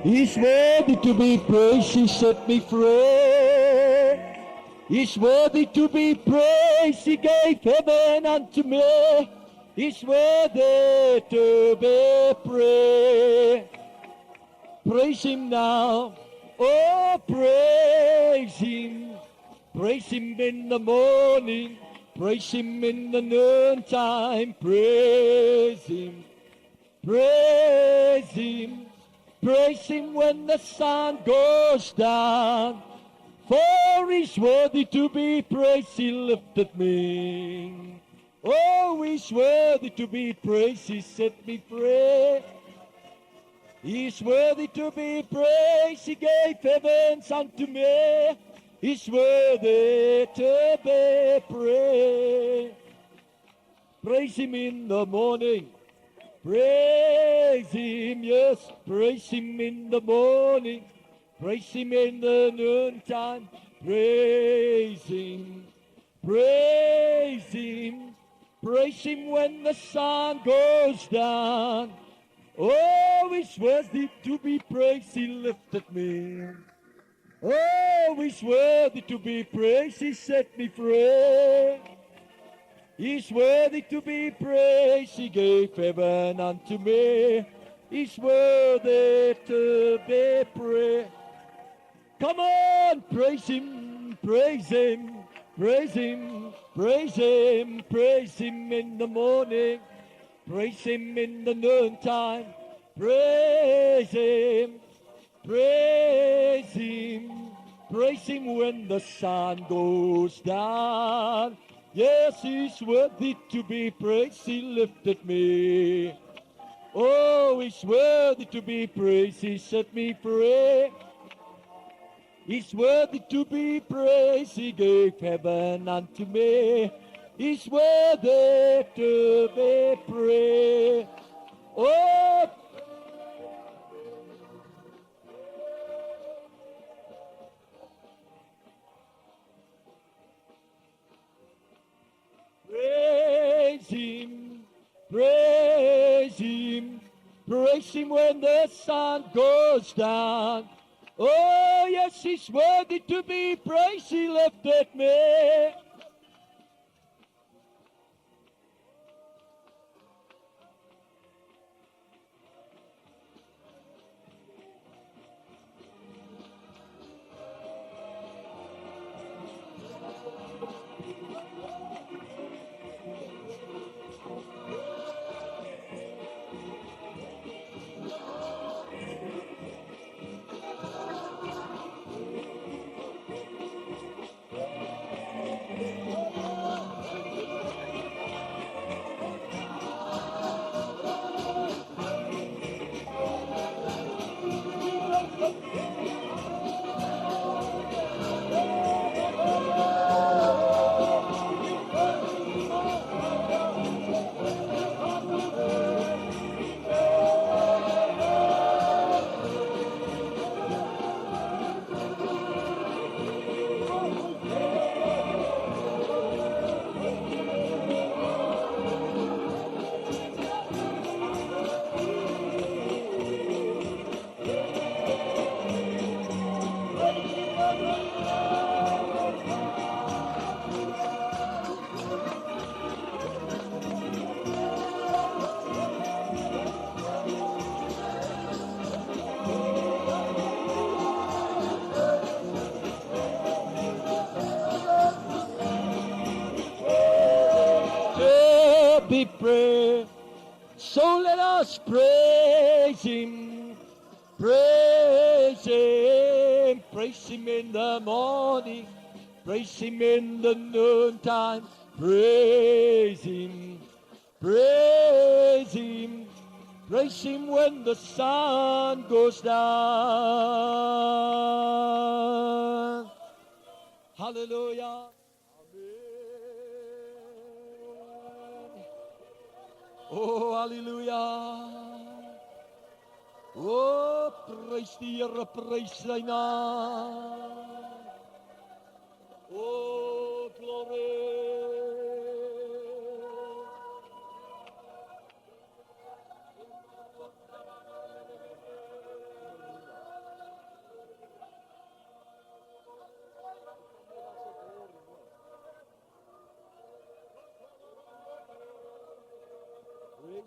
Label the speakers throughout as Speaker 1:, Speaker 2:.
Speaker 1: He's worthy to be praised, He set me free. He's worthy to be praised, He gave heaven unto me. He's worthy to be praised. Praise Him now, oh praise Him. Praise Him in the morning, praise Him in the noontime, praise Him. Praise Him, praise Him when the sun goes down. For He's worthy to be praised, He lifted me. Oh, He's worthy to be praised, He set me free. He's worthy to be praised, He gave heavens unto me. He's worthy to be praised. Praise Him in the morning. Praise Him, yes, praise Him in the morning. Praise Him in the noontime. Praise Him. Praise Him. Praise Him when the sun goes down. Oh, He's worthy to be praised, He lifted me. Oh, He's worthy to be praised, He set me free. He's worthy to be praised, He gave heaven unto me. He's worthy to be praised. Come on, praise Him, praise Him, praise Him, praise Him, praise Him in the morning, praise Him in the noontime, praise Him, praise Him, praise Him when the sun goes down. Yes, He's worthy to be praised, He lifted me. Oh, He's worthy to be praised, He set me free. He's worthy to be praised, He gave heaven unto me. He's worthy to be praised. Oh, praise Him, praise Him, praise Him when the sun goes down. Oh, yes, He's worthy to be praised, He lifted me. Be praised. So let us praise Him, praise Him, praise Him in the morning, praise Him in the noontime, praise Him, praise Him, praise Him when the sun goes down. Hallelujah. Oh, hallelujah. Oh, praise die Here, praise sy naam. Oh, glory.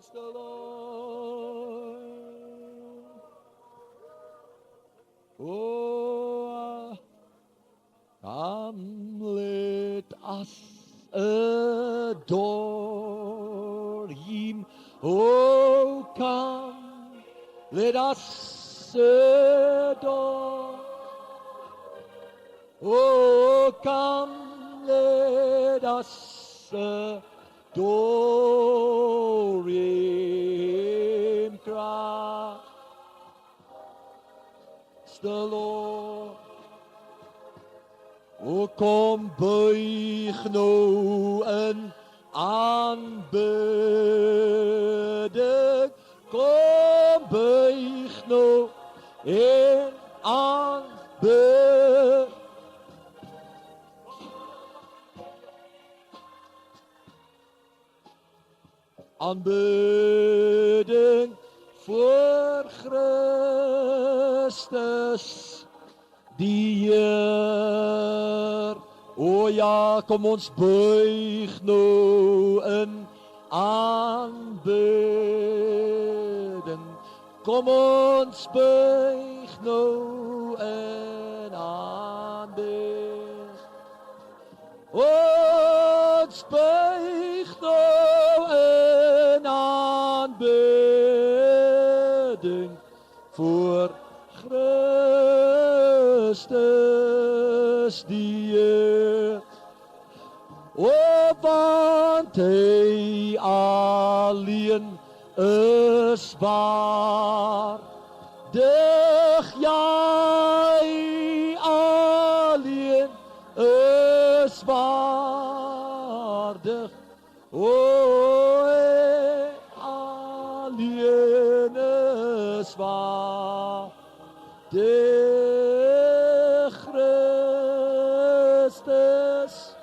Speaker 1: Praise the Lord. Oh, come, let us adore Him. Oh, come, let us adore. Oh, come, let us adore Him. Christ the Lord. O kom buig nou in aanbidding. Kom buig nou in aanbidding. Aanbidding voor Christus die Heer. O ja, kom ons buig nou in aanbidding. Kom ons buig nou in aanbidding. Ons buig nou in aanbidding voor Christus die Heer. O, want Hy alleen is waardig. Ja, Hy alleen is waardig. O, Hy alleen is waardig. Christus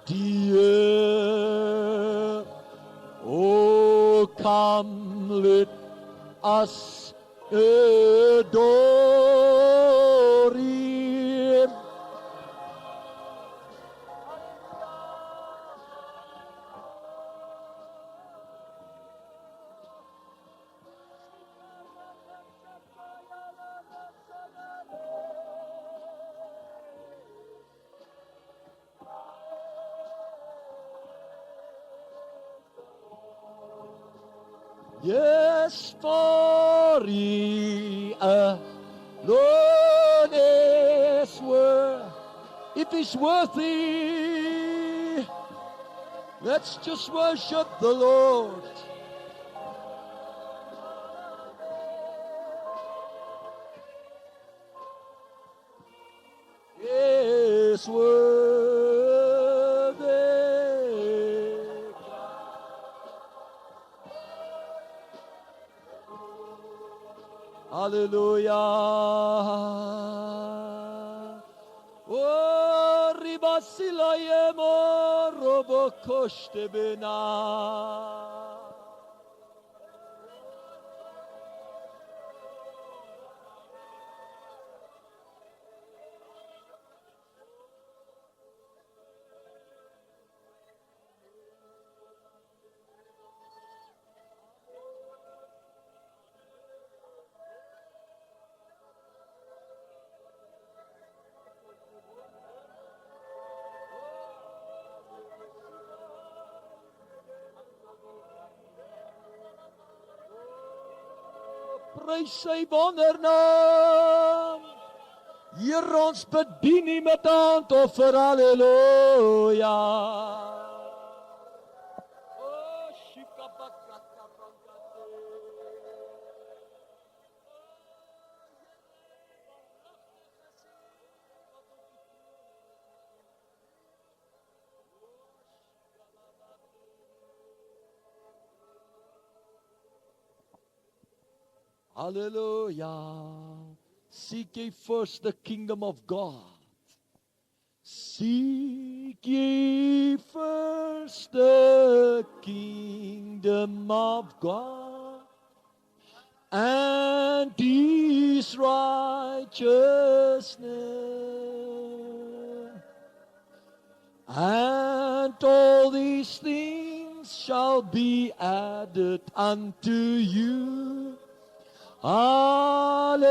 Speaker 1: die Heer. O, come, let us adore Him. Yes, for He alone is worth. If He's worthy, let's just worship the Lord. Yes, worthy. Hallelujah. Oh, ribasilayemo robokoshte bena. Prys sy wondernaam. Hier ons bedien U met handoffer, halleluja. Oh, hallelujah. Seek ye first the kingdom of God. Seek ye first the kingdom of God and His righteousness, and all these things shall be added unto you. Hallelujah,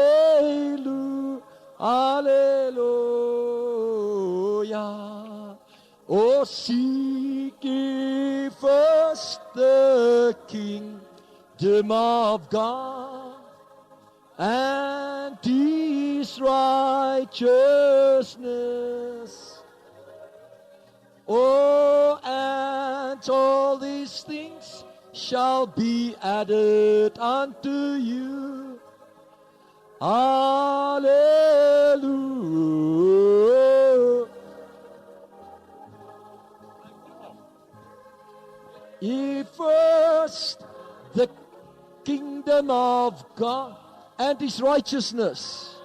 Speaker 1: hallelujah. Oh, seek ye first the kingdom of God and His righteousness. Oh, and all these things shall be added unto you. Hallelujah. Ye first the kingdom of God and His righteousness.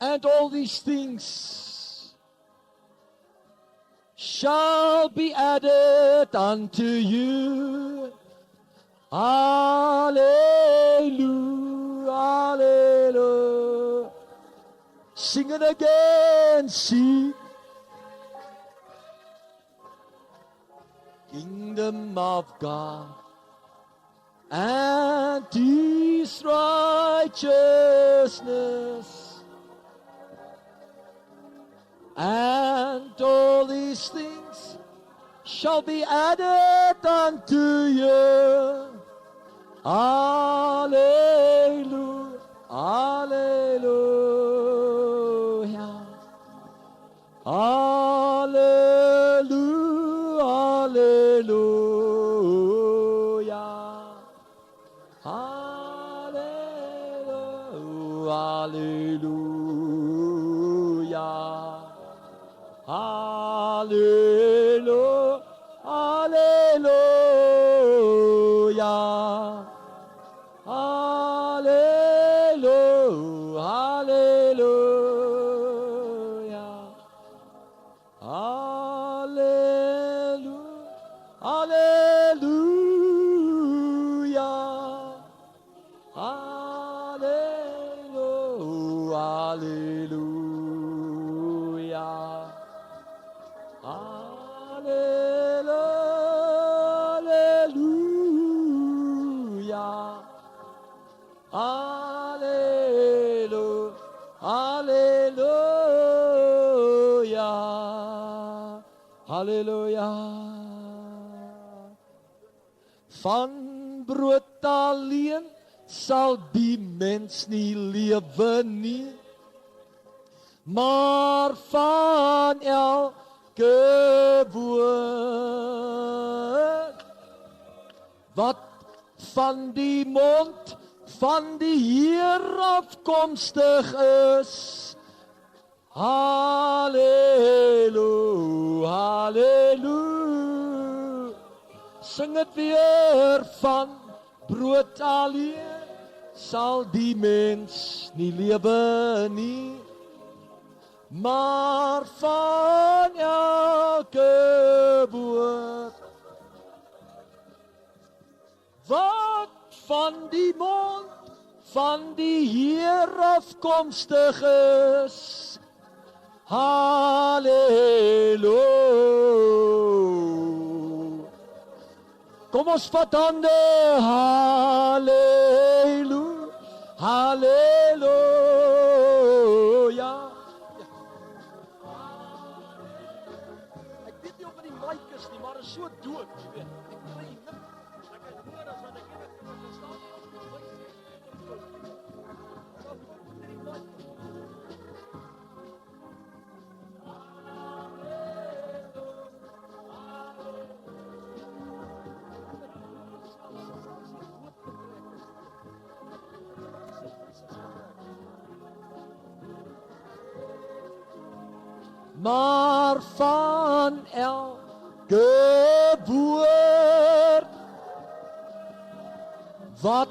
Speaker 1: And all these things shall be added unto you. Hallelujah, hallelujah. Sing it again, see. Kingdom of God and His righteousness. And all these things shall be added unto you. Hallelujah, hallelujah, hallelujah, hallelujah, hallelujah. Hallelujah, hallelujah, hallelujah, hallelujah, hallelujah, hallelujah, hallelujah, hallelujah. Hallelujah, hallelujah, hallelujah. Van brood alleen sal die mens nie lewe nie, maar van elke woord wat van die mond van die Heer afkomstig is. Hallelujah, hallelujah. Sing het weer, van brood alleen sal die mens nie lewe nie, maar van elke woord wat van die mond van die Heer afkomstig is. Hallelujah. Kom ons vat hande. Hallelujah, hallelujah. Ek weet nie of dit die mic is nie, maar dit is so dood, jy weet. Ek kry nie. Ek het hoor as wat ek nie kan verstaan nie. Maar van elke woord wat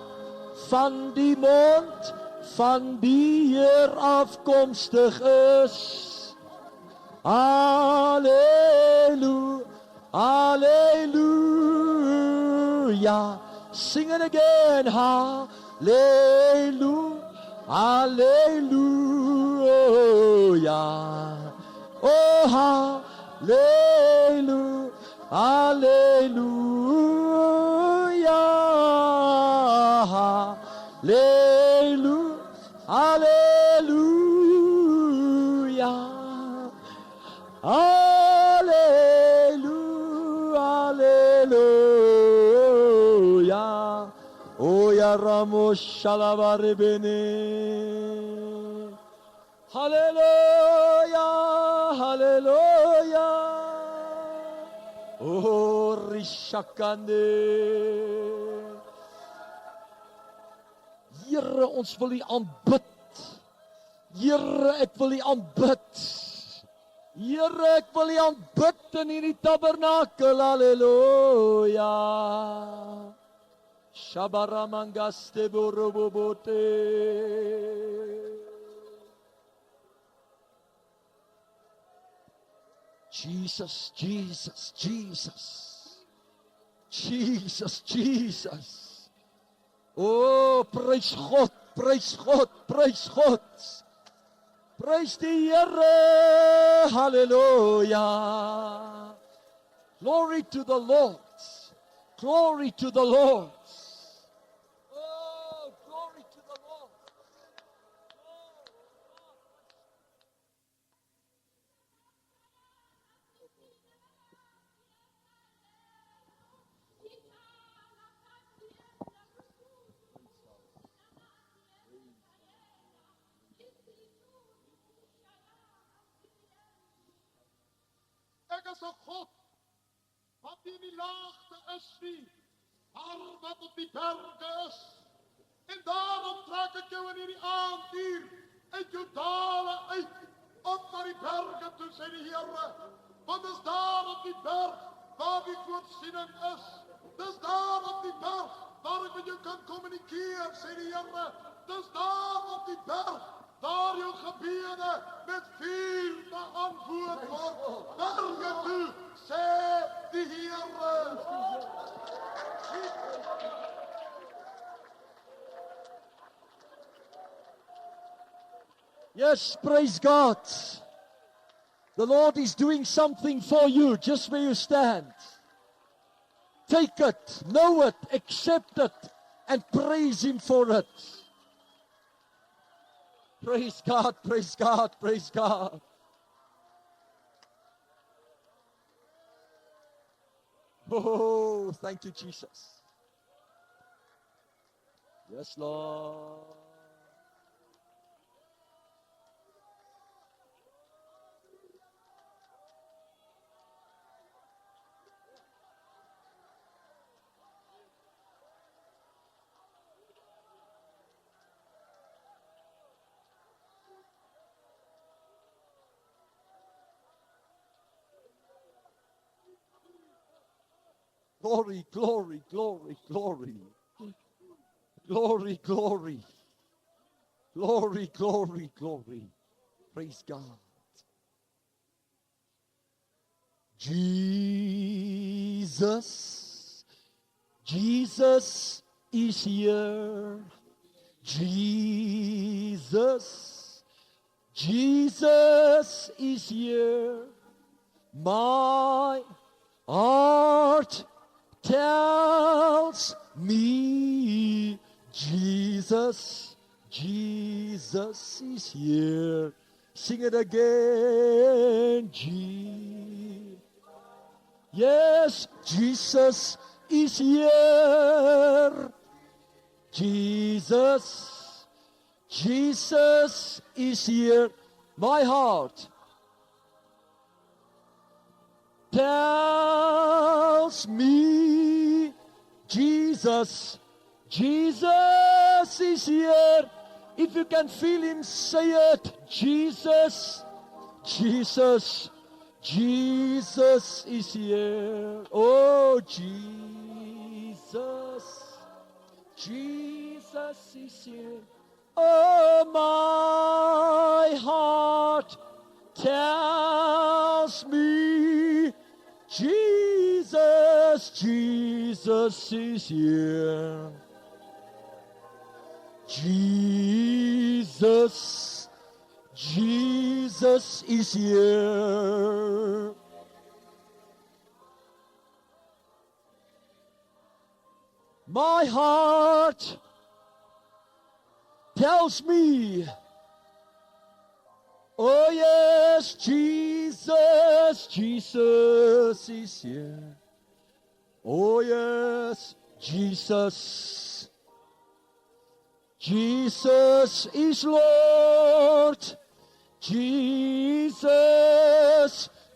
Speaker 1: van die mond van die Heer afkomstig is. Hallelujah, hallelujah. Sing it again. Hallelujah, hallelujah, Oh, hallelujah, hallelujah, hallelujah, hallelujah, hallelujah, hallelujah. Oh, ya Ramos Shalabarebene. Hallelujah, hallelujah. Oh, Rishakande. Here, ons wil U aanbid. Here, ek wil U aanbid. Here, ek wil U aanbid in hierdie tabernakel. Hallelujah. Shabaramangaste borobobote. Jesus, Jesus, Jesus. Jesus, Jesus. Oh, prys God, prys God, prys God. Prys die Here. Hallelujah. Glory to the Lord. Glory to the Lord. Oh, glory to the Lord.
Speaker 2: Ek is 'n God wat in die laagte is nie, maar wat op die berge is. En daarom trek ek jou in hierdie aanduur uit jou dale uit, op na die berge toe, sê die Here. Want dis daar op die berg waar die voorsiening is. Dis daar op die berg waar ek met jou kan kommunikeer, sê die Here. Dis daar op die berg waar jou gebede met vuur beantwoord word. Berge toe, sê die Here.
Speaker 1: Yes, praise God. The Lord is doing something for you just where you stand. Take it, know it, accept it, and praise Him for it. Praise God, praise God, praise God. Oh, thank you, Jesus. Yes, Lord. Glory, glory, glory, glory. Glory, glory. Glory, glory, glory. Praise God. Jesus, Jesus is here. Jesus, Jesus is here. My heart tells me Jesus, Jesus is here. Sing it again. Yes, Jesus is here. Jesus, Jesus is here. My heart tells me Jesus, Jesus is here. If you can feel Him, say it. Jesus, Jesus, Jesus is here. Oh, Jesus, Jesus is here. Oh, my heart tells me Jesus, Jesus is here. Jesus, Jesus Jesus is here. My heart tells me, oh yes, Jesus, Jesus is here. Oh yes, Jesus, Jesus is Lord. Jesus,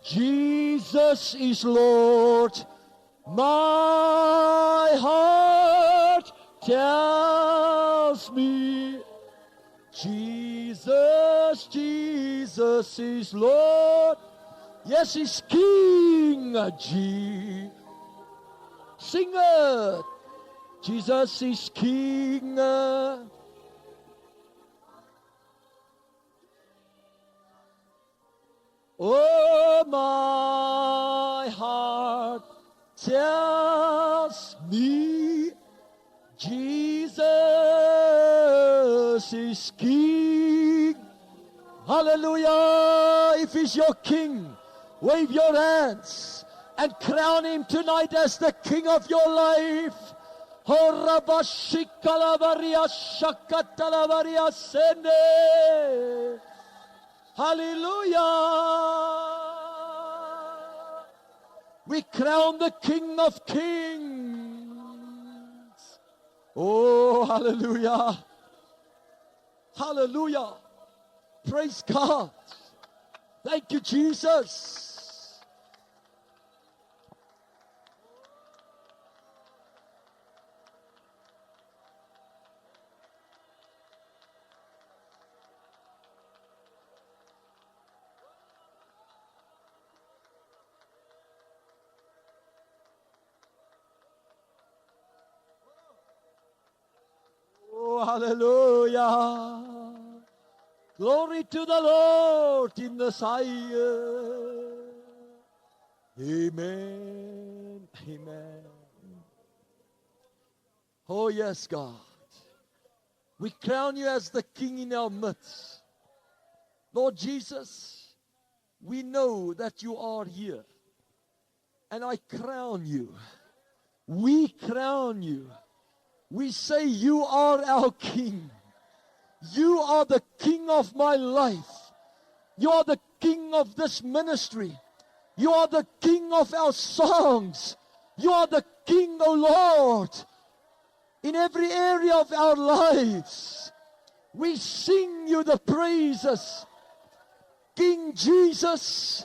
Speaker 1: Jesus is Lord. My heart tells me, Jesus, Jesus is Lord. Yes, He's King. Sing it. Jesus is King. Oh, my heart tells me, Jesus is King. Hallelujah. If He's your King, wave your hands and crown Him tonight as the King of your life. Hallelujah. We crown the King of Kings. Oh, hallelujah. Hallelujah. Praise God. Thank you, Jesus. Oh, hallelujah. Glory to the Lord in the highest. Amen. Amen. Oh, yes, God. We crown you as the King in our midst. Lord Jesus, we know that you are here. And I crown you. We crown you. We say you are our King. You are the King of my life. You are the King of this ministry. You are the King of our songs. You are the King, O Lord, in every area of our lives. We sing you the praises. King Jesus,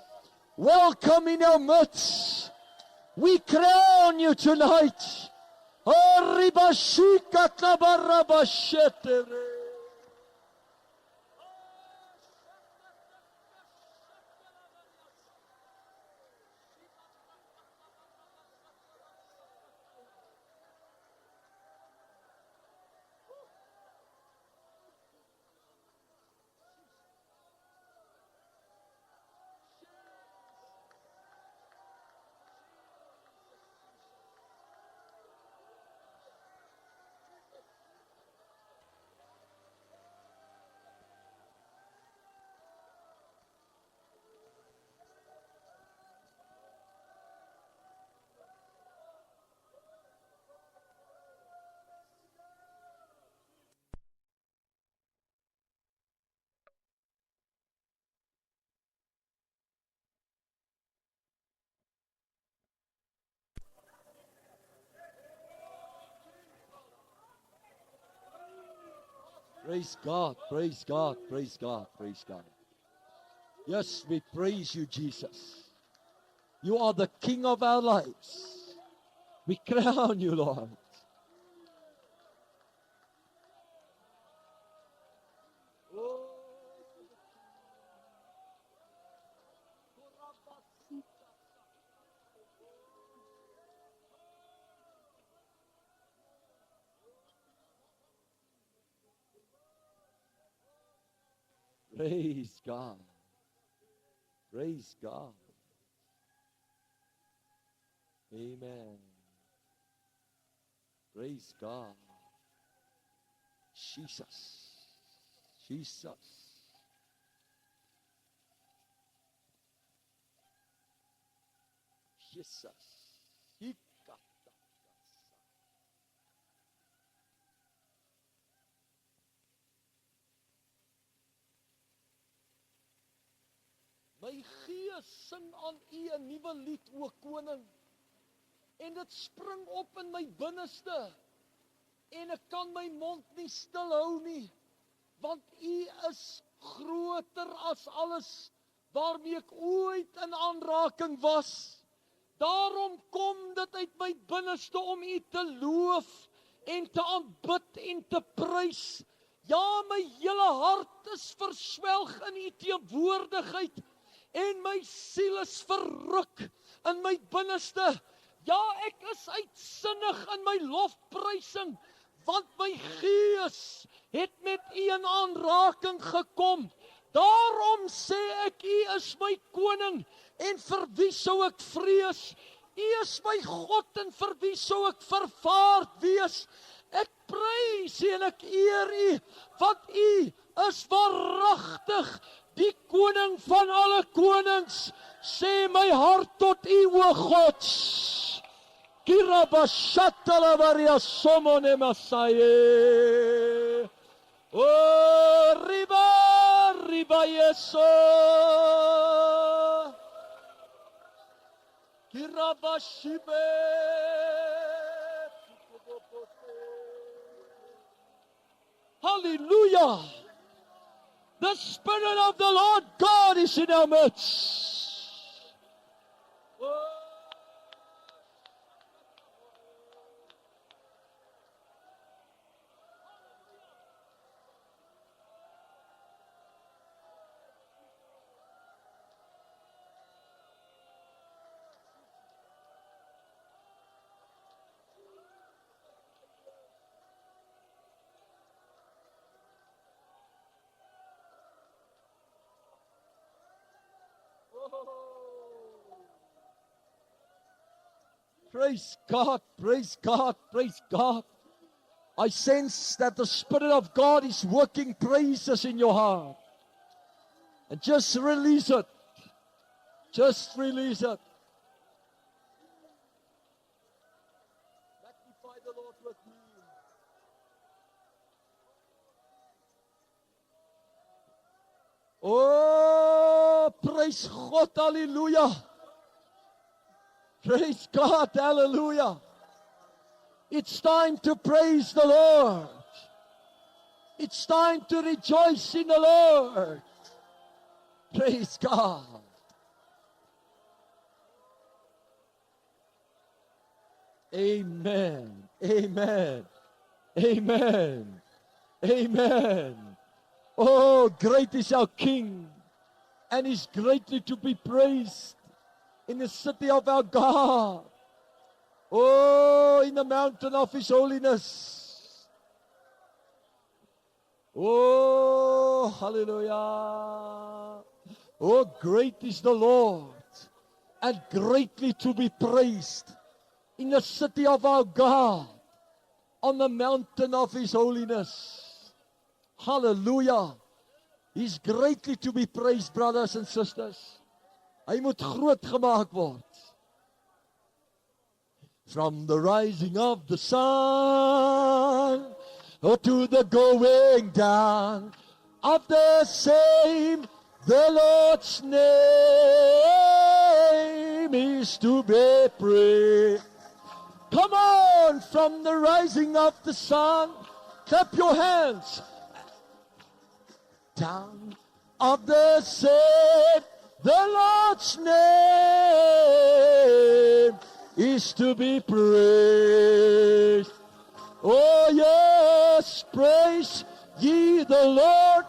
Speaker 1: welcome in our midst. We crown you tonight. Praise God, praise God, praise God, praise God. Yes, we praise you, Jesus. You are the King of our lives. We crown you, Lord. Praise God. Praise God. Amen. Praise God. Jesus. Jesus. Jesus. My gees sing aan U 'n nuwe lied, o koning. En dit spring op in my binneste. En ek kan my mond nie stil hou nie, want U is groter as alles waarmee ek ooit in aanraking was. Daarom kom dit uit my binneste om U te loof en te aanbid en te prys. Ja, my hele hart is verswelg in U teenwoordigheid en my siel is verruk in my binneste. Ja, ek is uitsinnig in my lofprysing, want my gees het met U in aanraking gekom. Daarom sê ek, U is my koning, en vir wie sou ek vrees? U is my God, en vir wie sou ek vervaard wees? Ek prys en ek eer U, want U is waaragtig die koning van alle konings. Sê my hart tot U, o God. Kirabashatala varia somone masaye. O riba, riba yeso. Kirabashibe. Hallelujah. The Spirit of the Lord God is in our midst. Oh. Praise God, praise God, praise God. I sense that the Spirit of God is working praises in your heart. And just release it. Just release it. Magnify the Lord with me. Oh, praise God, hallelujah. Praise God, hallelujah. It's time to praise the Lord. It's time to rejoice in the Lord. Praise God. Amen. Amen. Amen. Amen. Oh, great is our King, and He's greatly to be praised in the city of our God. Oh, in the mountain of His holiness. Oh, hallelujah. Oh, great is the Lord, and greatly to be praised in the city of our God, on the mountain of His holiness. Hallelujah. He's greatly to be praised, brothers and sisters. Hy moet groot gemaak word. From the rising of the sun, to the going down of the same, the Lord's name is to be praised. Come on, from the rising of the sun, clap your hands. Down of the same, the Lord's name is to be praised. Oh yes, praise ye the Lord.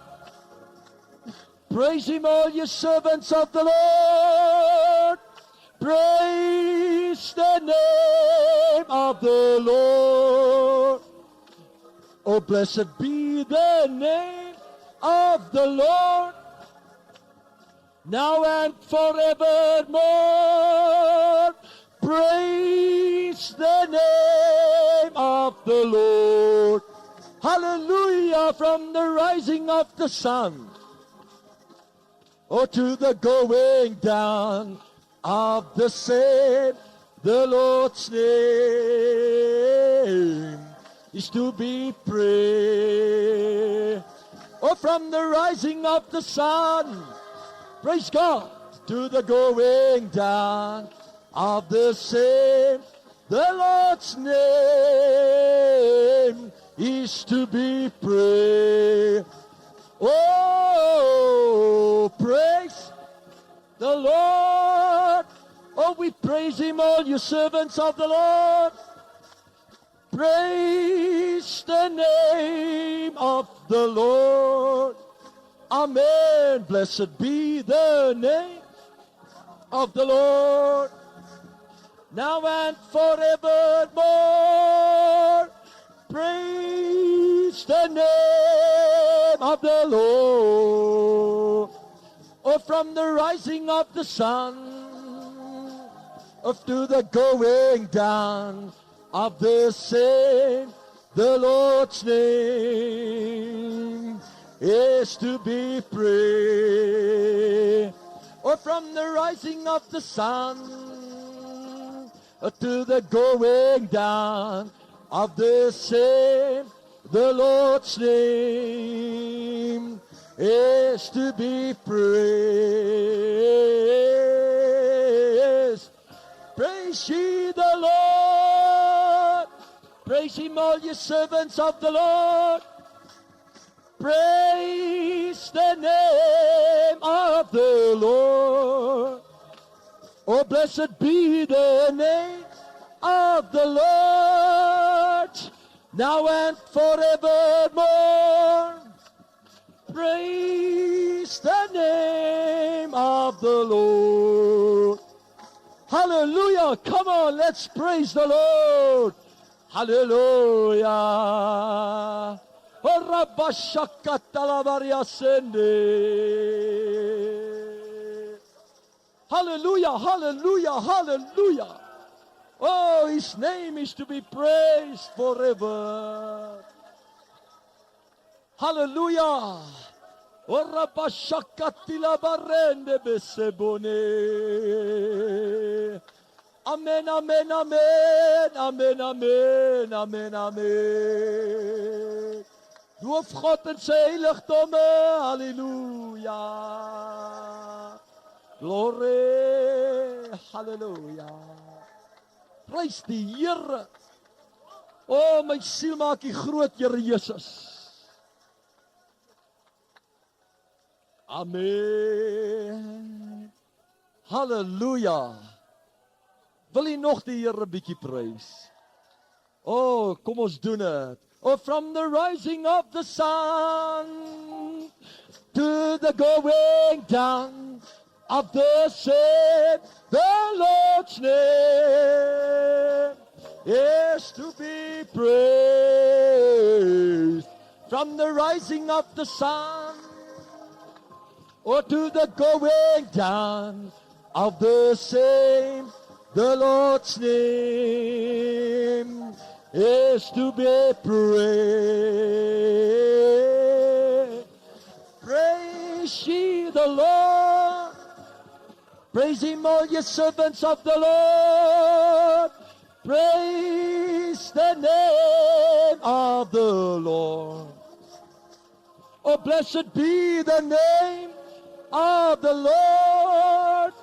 Speaker 1: Praise Him, all ye servants of the Lord. Praise the name of the Lord. Oh, blessed be the name of the Lord, now and forevermore. Praise the name of the Lord. Hallelujah, from the rising of the sun, to the going down of the same. The Lord's name is to be praised. Oh, from the rising of the sun, praise God, to the going down of the same. The Lord's name is to be praised. Oh, praise the Lord. Oh, we praise Him, all you servants of the Lord. Praise the name of the Lord. Amen. Blessed be the name of the Lord, now and forevermore. Praise the name of the Lord. Oh, from the rising of the sun, up to the going down of the same, the Lord's name is to be praised. Or from the rising of the sun to the going down of the same, the Lord's name is to be praised. Praise ye the Lord. Praise Him, all ye servants of the Lord. Praise the name of the Lord. Oh, blessed be the name of the Lord, now and forevermore. Praise the name of the Lord. Hallelujah. Come on, let's praise the Lord. Hallelujah. Hallelujah, hallelujah, hallelujah. Oh, His name is to be praised forever. Hallelujah. Amen, amen, amen, amen, amen, amen, amen. Loof God in sy heiligdomme, halleluja. Glory, halleluja. Prys die Here. O, my siel maak U groot, Here Jesus. Amen. Halleluja. Wil U nog die Here 'n bietjie prys? Oh, kom ons doen dit. Oh, from the rising of the sun to the going down of the same, the Lord's name is to be praised. From the rising of the sun or to the going down of the same, the Lord's name is to be praised. Praise ye the Lord. Praise Him, all ye servants of the Lord. Praise the name of the Lord. Oh, blessed be the name of the Lord,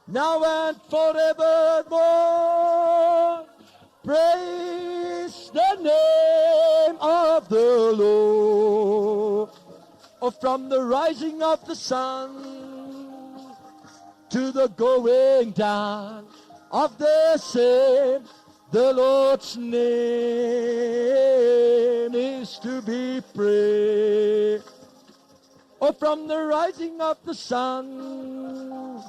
Speaker 1: now and forevermore. Praise the name of the Lord. Oh, from the rising of the sun to the going down of the same, the Lord's name is to be praised. Oh, from the rising of the sun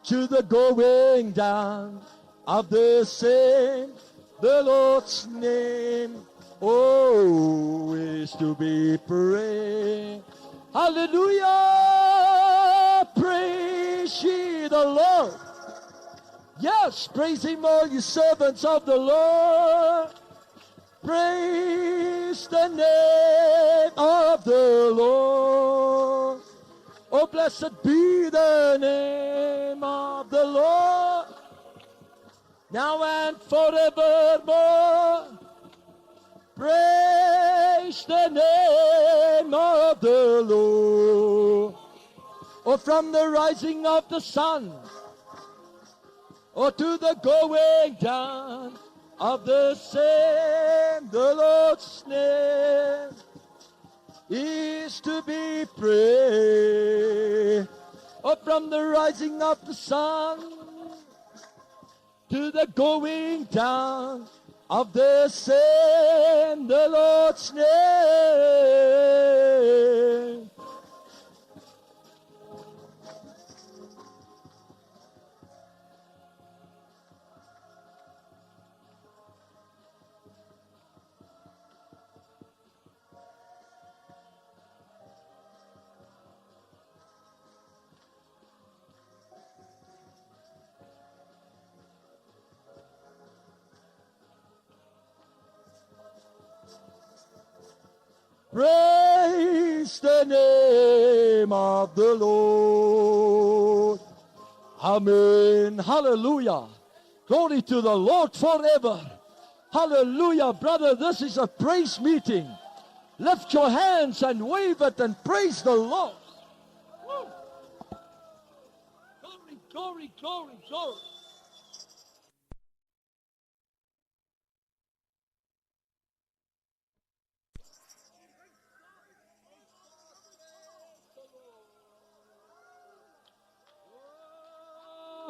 Speaker 1: to the going down of the same, the Lord's name, oh, is to be praised. Hallelujah! Praise ye the Lord. Yes, praise Him, all you servants of the Lord. Praise the name of the Lord. Oh, Oh, blessed be the name of the Lord, now and forevermore. Praise the name of the Lord. Oh, from the rising of the sun, or to the going down of the same, the Lord's name is to be praised. Oh, from the rising of the sun to the going down of the same, the Lord's name. Praise the name of the Lord. Amen. Hallelujah. Glory to the Lord forever. Hallelujah. Brother, this is a praise meeting. Lift your hands and wave it and praise the Lord. Woo. Glory, glory, glory, glory.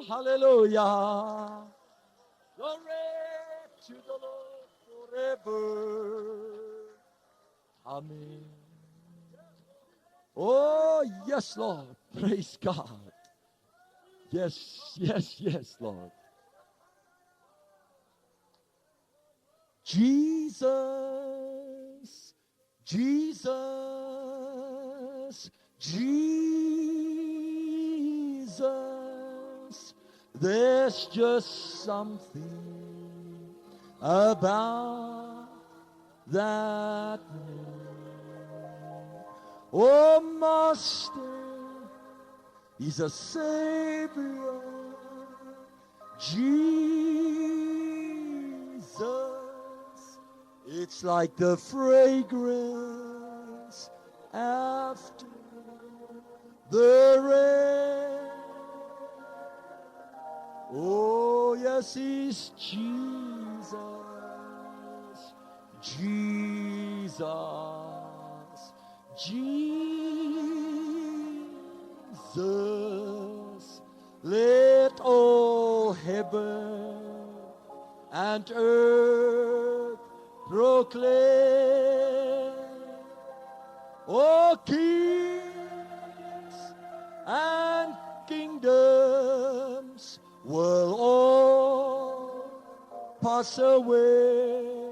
Speaker 1: Hallelujah. Glory to the Lord forever. Amen. Oh, yes, Lord. Praise God. Yes, yes, yes, Lord. Jesus, Jesus, Jesus. There's just something about that name. Oh, Master, He's a Savior. Jesus, it's like the fragrance after the rain. Oh, yes, He's Jesus, Jesus, Jesus. Let all heaven and earth proclaim. Oh, kings and kingdoms will all pass away,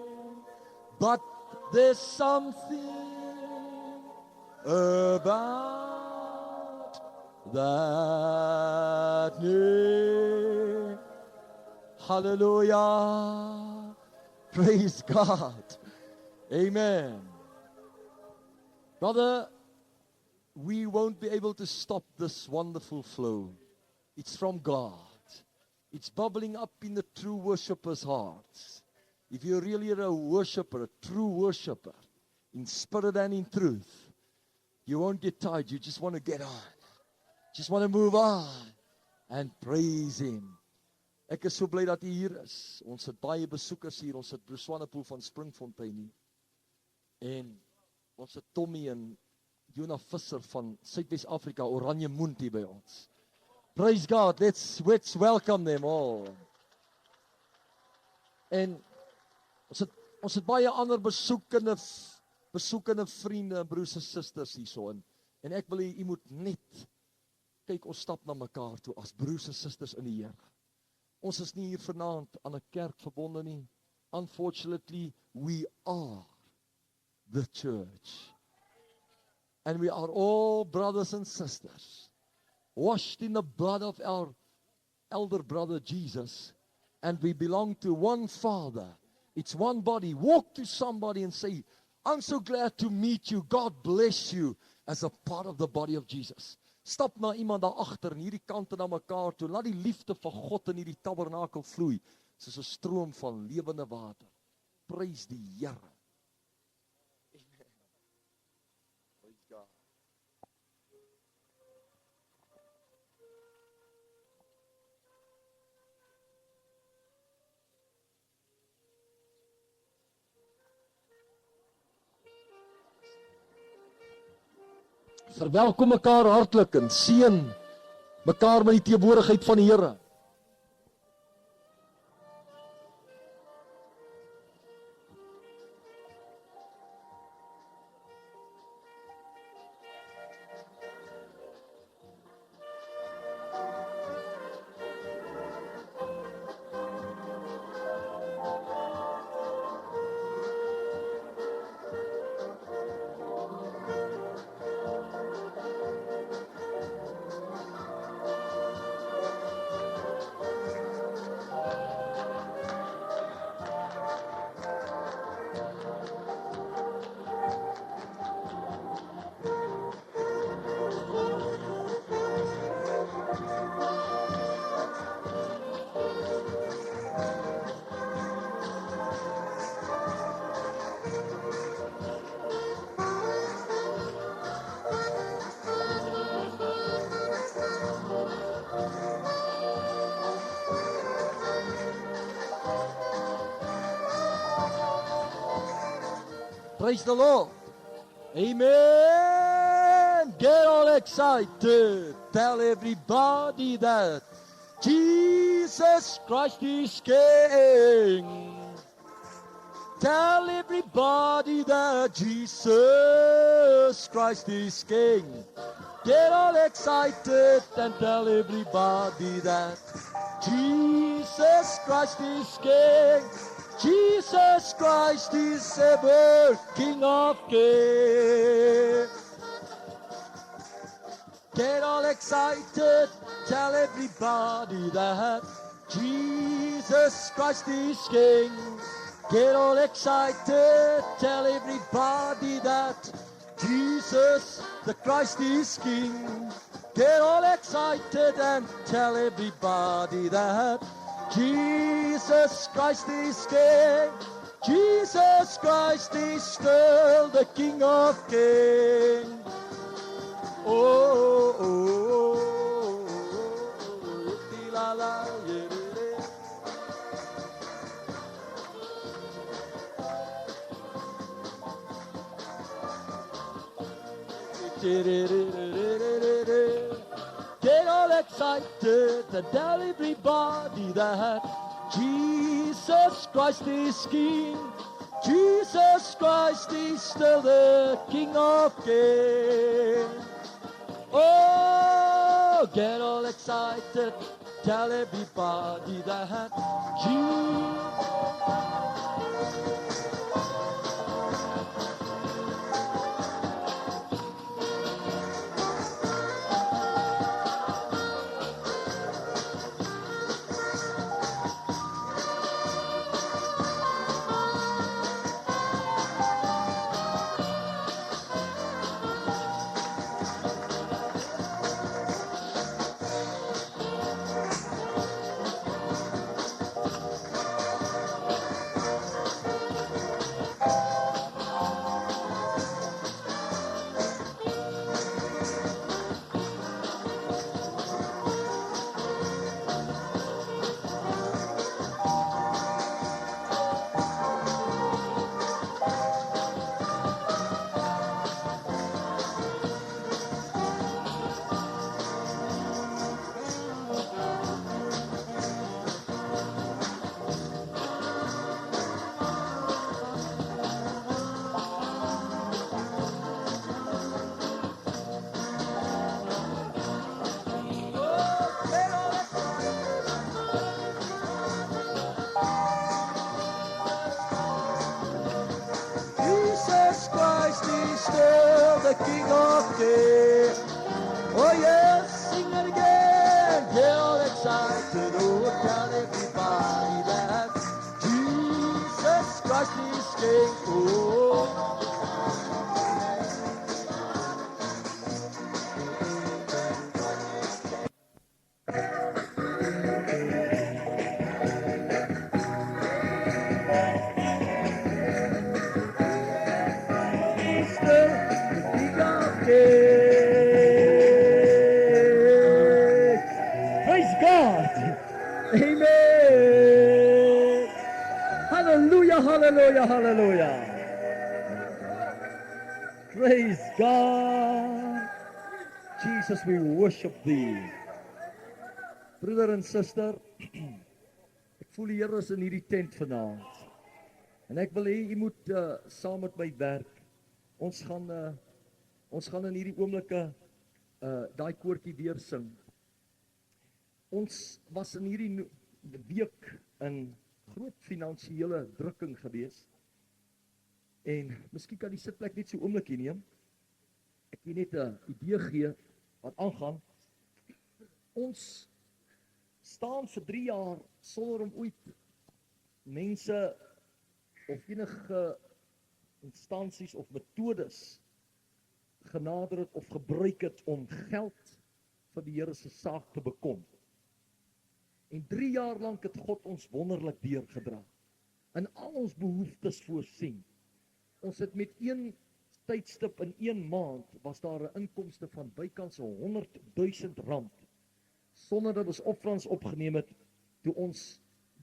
Speaker 1: but there's something about that name. Hallelujah. Praise God. Amen. Brother, we won't be able to stop this wonderful flow. It's from God. It's bubbling up in the true worshipper's hearts. If you're really a worshiper, a true worshiper, in spirit and in truth, you won't get tired. You just want to get on. Just want to move on and praise Him. Ek is so bly dat U hier is. Ons het baie besoekers hier. Ons het Bruce Swanepoel van Springfontein hier. En ons het Tommy en Jonah Visser van Suidwes-Afrika, Oranje Mond hier by ons. Praise God. Let's welcome them all. En ons het baie ander besoekende vriende, broers en susters hierso. En ek wil u moet net kyk, ons stap na mekaar toe as broers en susters in die Here. Ons is nie hier vanaand aan 'n kerk verbonde nie. Unfortunately, we are the church. And we are all brothers and sisters, washed in the blood of our elder brother Jesus, and we belong to one Father. It's one body. Walk to somebody and say, I'm so glad to meet you. God bless you as a part of the body of Jesus. Stap na iemand daar agter en hierdie kante na mekaar toe. Laat die liefde van God in hierdie tabernakel vloei soos 'n stroom van lewende water. Prys die Here. Amen. Praise God. Verwelkom mekaar hartlik en seën mekaar met die teenwoordigheid van die Here. Praise the Lord. Amen. Get all excited. Tell everybody that Jesus Christ is King. Tell everybody that Jesus Christ is King. Get all excited and tell everybody that Jesus Christ is King. Jesus Christ is ever King of Kings. Get all excited, tell everybody that Jesus Christ is King. Get all excited, tell everybody that Jesus the Christ is King. Get all excited and tell everybody that Jesus Christ is King. Jesus Christ is still the King of Kings. Oh, oh, oh, oh, la la, yeah. Get all excited and tell everybody that Jesus Christ is King. Jesus Christ is still the King of Kings. Oh, get all excited, tell everybody that Jesus. The King of Kings. Oh yes, sing it again. Get all excited. Oh, tell everybody that Jesus Christ is King. Oh. Hallelujah, hallelujah. Praise God. Jesus, we worship thee. Broeder en suster, ek voel die Here is in hierdie tent vanaand. En ek wil hê jy moet saam met my werk. Ons gaan in hierdie oomblikke daai koortjie weer sing. Ons was in hierdie week in groot finansiële drukking gewees. En miskien kan die sitplek net so oomblikie neem. Ek wil net 'n idee gee wat aangaan. Ons staan vir 3 jaar sonder om ooit mense of enige instansies of metodes genader het of gebruik het om geld vir die Here se saak te bekom. En 3 jaar lank het God ons wonderlik deurgedra. In al ons behoeftes voorsien. Ons het met een tydstip in 1 maand was daar 'n inkomste van bykans R100,000 sonder dat ons opbrengs opgeneem het toe ons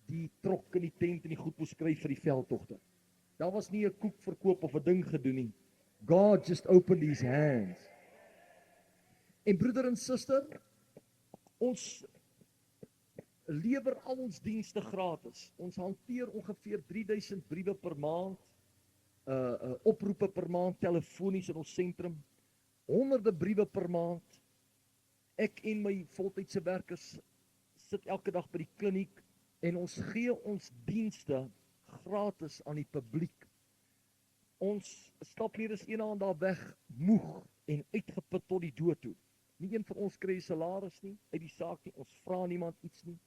Speaker 1: die trok in die tent en die goed moes skryf vir die veldtogte. Daar was nie 'n koek verkoop of 'n ding gedoen nie. God just opened his hands. En broeder en suster, ons lewer al ons dienste gratis. Ons hanteer ongeveer 3000 briewe per maand, oproepe per maand, telefonies in ons sentrum, honderde briewe per maand. Ek en my voltydse werkers sit elke dag by die kliniek en ons gee ons dienste gratis aan die publiek. Ons stap nie eens eendag daar weg, moeg en uitgeput tot die dood toe. Nie een van ons kry salaris nie, uit die saak nie, ons vra niemand iets nie.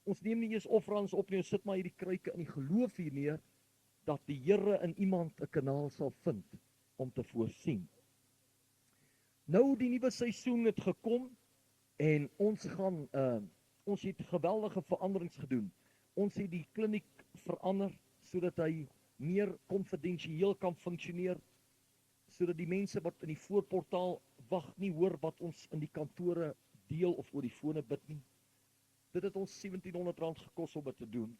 Speaker 1: Ons neem nie eens offerings op nie, ons sit maar hierdie kruike in die geloof hier neer, dat die Here in iemand 'n kanaal sal vind om te voorsien. Nou die nuwe seisoen het gekom en ons het geweldige veranderings gedoen. Ons het die kliniek verander sodat hy meer konfidensieel kan funksioneer, sodat die mense wat in die voorportaal wag nie hoor wat ons in die kantore deel of oor die fone bid nie. Dit het ons R1700 gekos om dit te doen.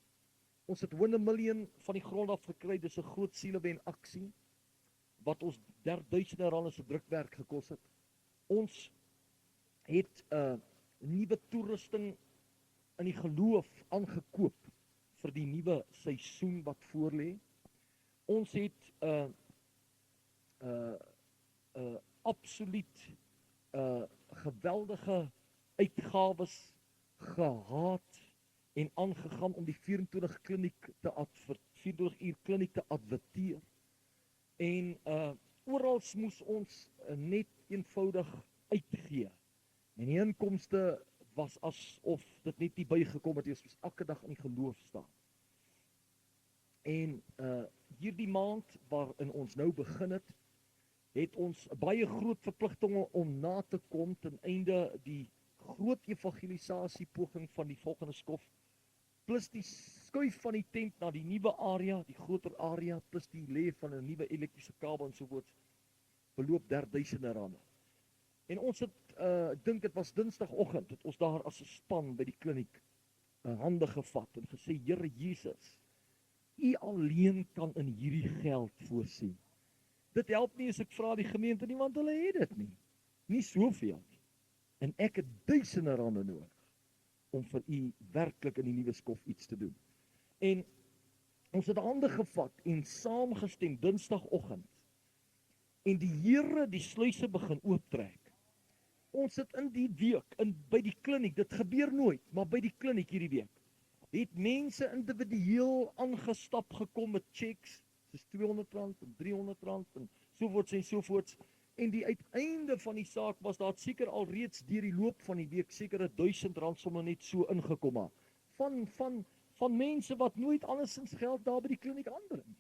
Speaker 1: Ons het R1 van die grond af gekry, dis 'n groot sielewen aksie, wat ons R1000 se drukwerk gekos het. Ons het nuwe toerusting in die geloof aangekoop vir die nuwe seisoen wat voorlê. Ons het absoluut geweldige uitgawes gehad en aangegaan om die 24 uur kliniek te adverteer. En oral moes ons net eenvoudig uitgee. En die inkomste was asof dit net nie bygekom het, ons moes elke dag in die geloof staan. En hierdie maand waarin ons nou begin het ons baie groot verpligtinge om na te kom ten einde die groot evangelisasie poging van die volgende skof, plus die skuif van die tent na die nuwe area, die groter area, plus die lê van 'n nuwe elektriese kabel en sovoorts, beloop R1000. En ons het, ek dink dit was Dinsdagoggend, het ons daar as 'n span by die kliniek hande gevat en gesê, Here Jesus, U alleen kan in hierdie geld voorsien. Dit help nie as ek vra die gemeente nie, want hulle het dit nie soveel nie. En ek het R1000 nodig om vir U werklik in die nuwe skof iets te doen. En ons het hande gevat en saamgestem Dinsdagoggend en die Here die sluise begin ooptrek. Ons het in die week, by die kliniek, dit gebeur nooit, maar by die kliniek hierdie week, het mense individueel aangestap gekom met checks, soos R200 en R300 en sovoorts, en die uiteinde van die saak was daar seker al reeds deur die loop van die week seker R1000 sommer net so ingekom maar, van mense wat nooit andersins geld daar by die kliniek aanbring nie.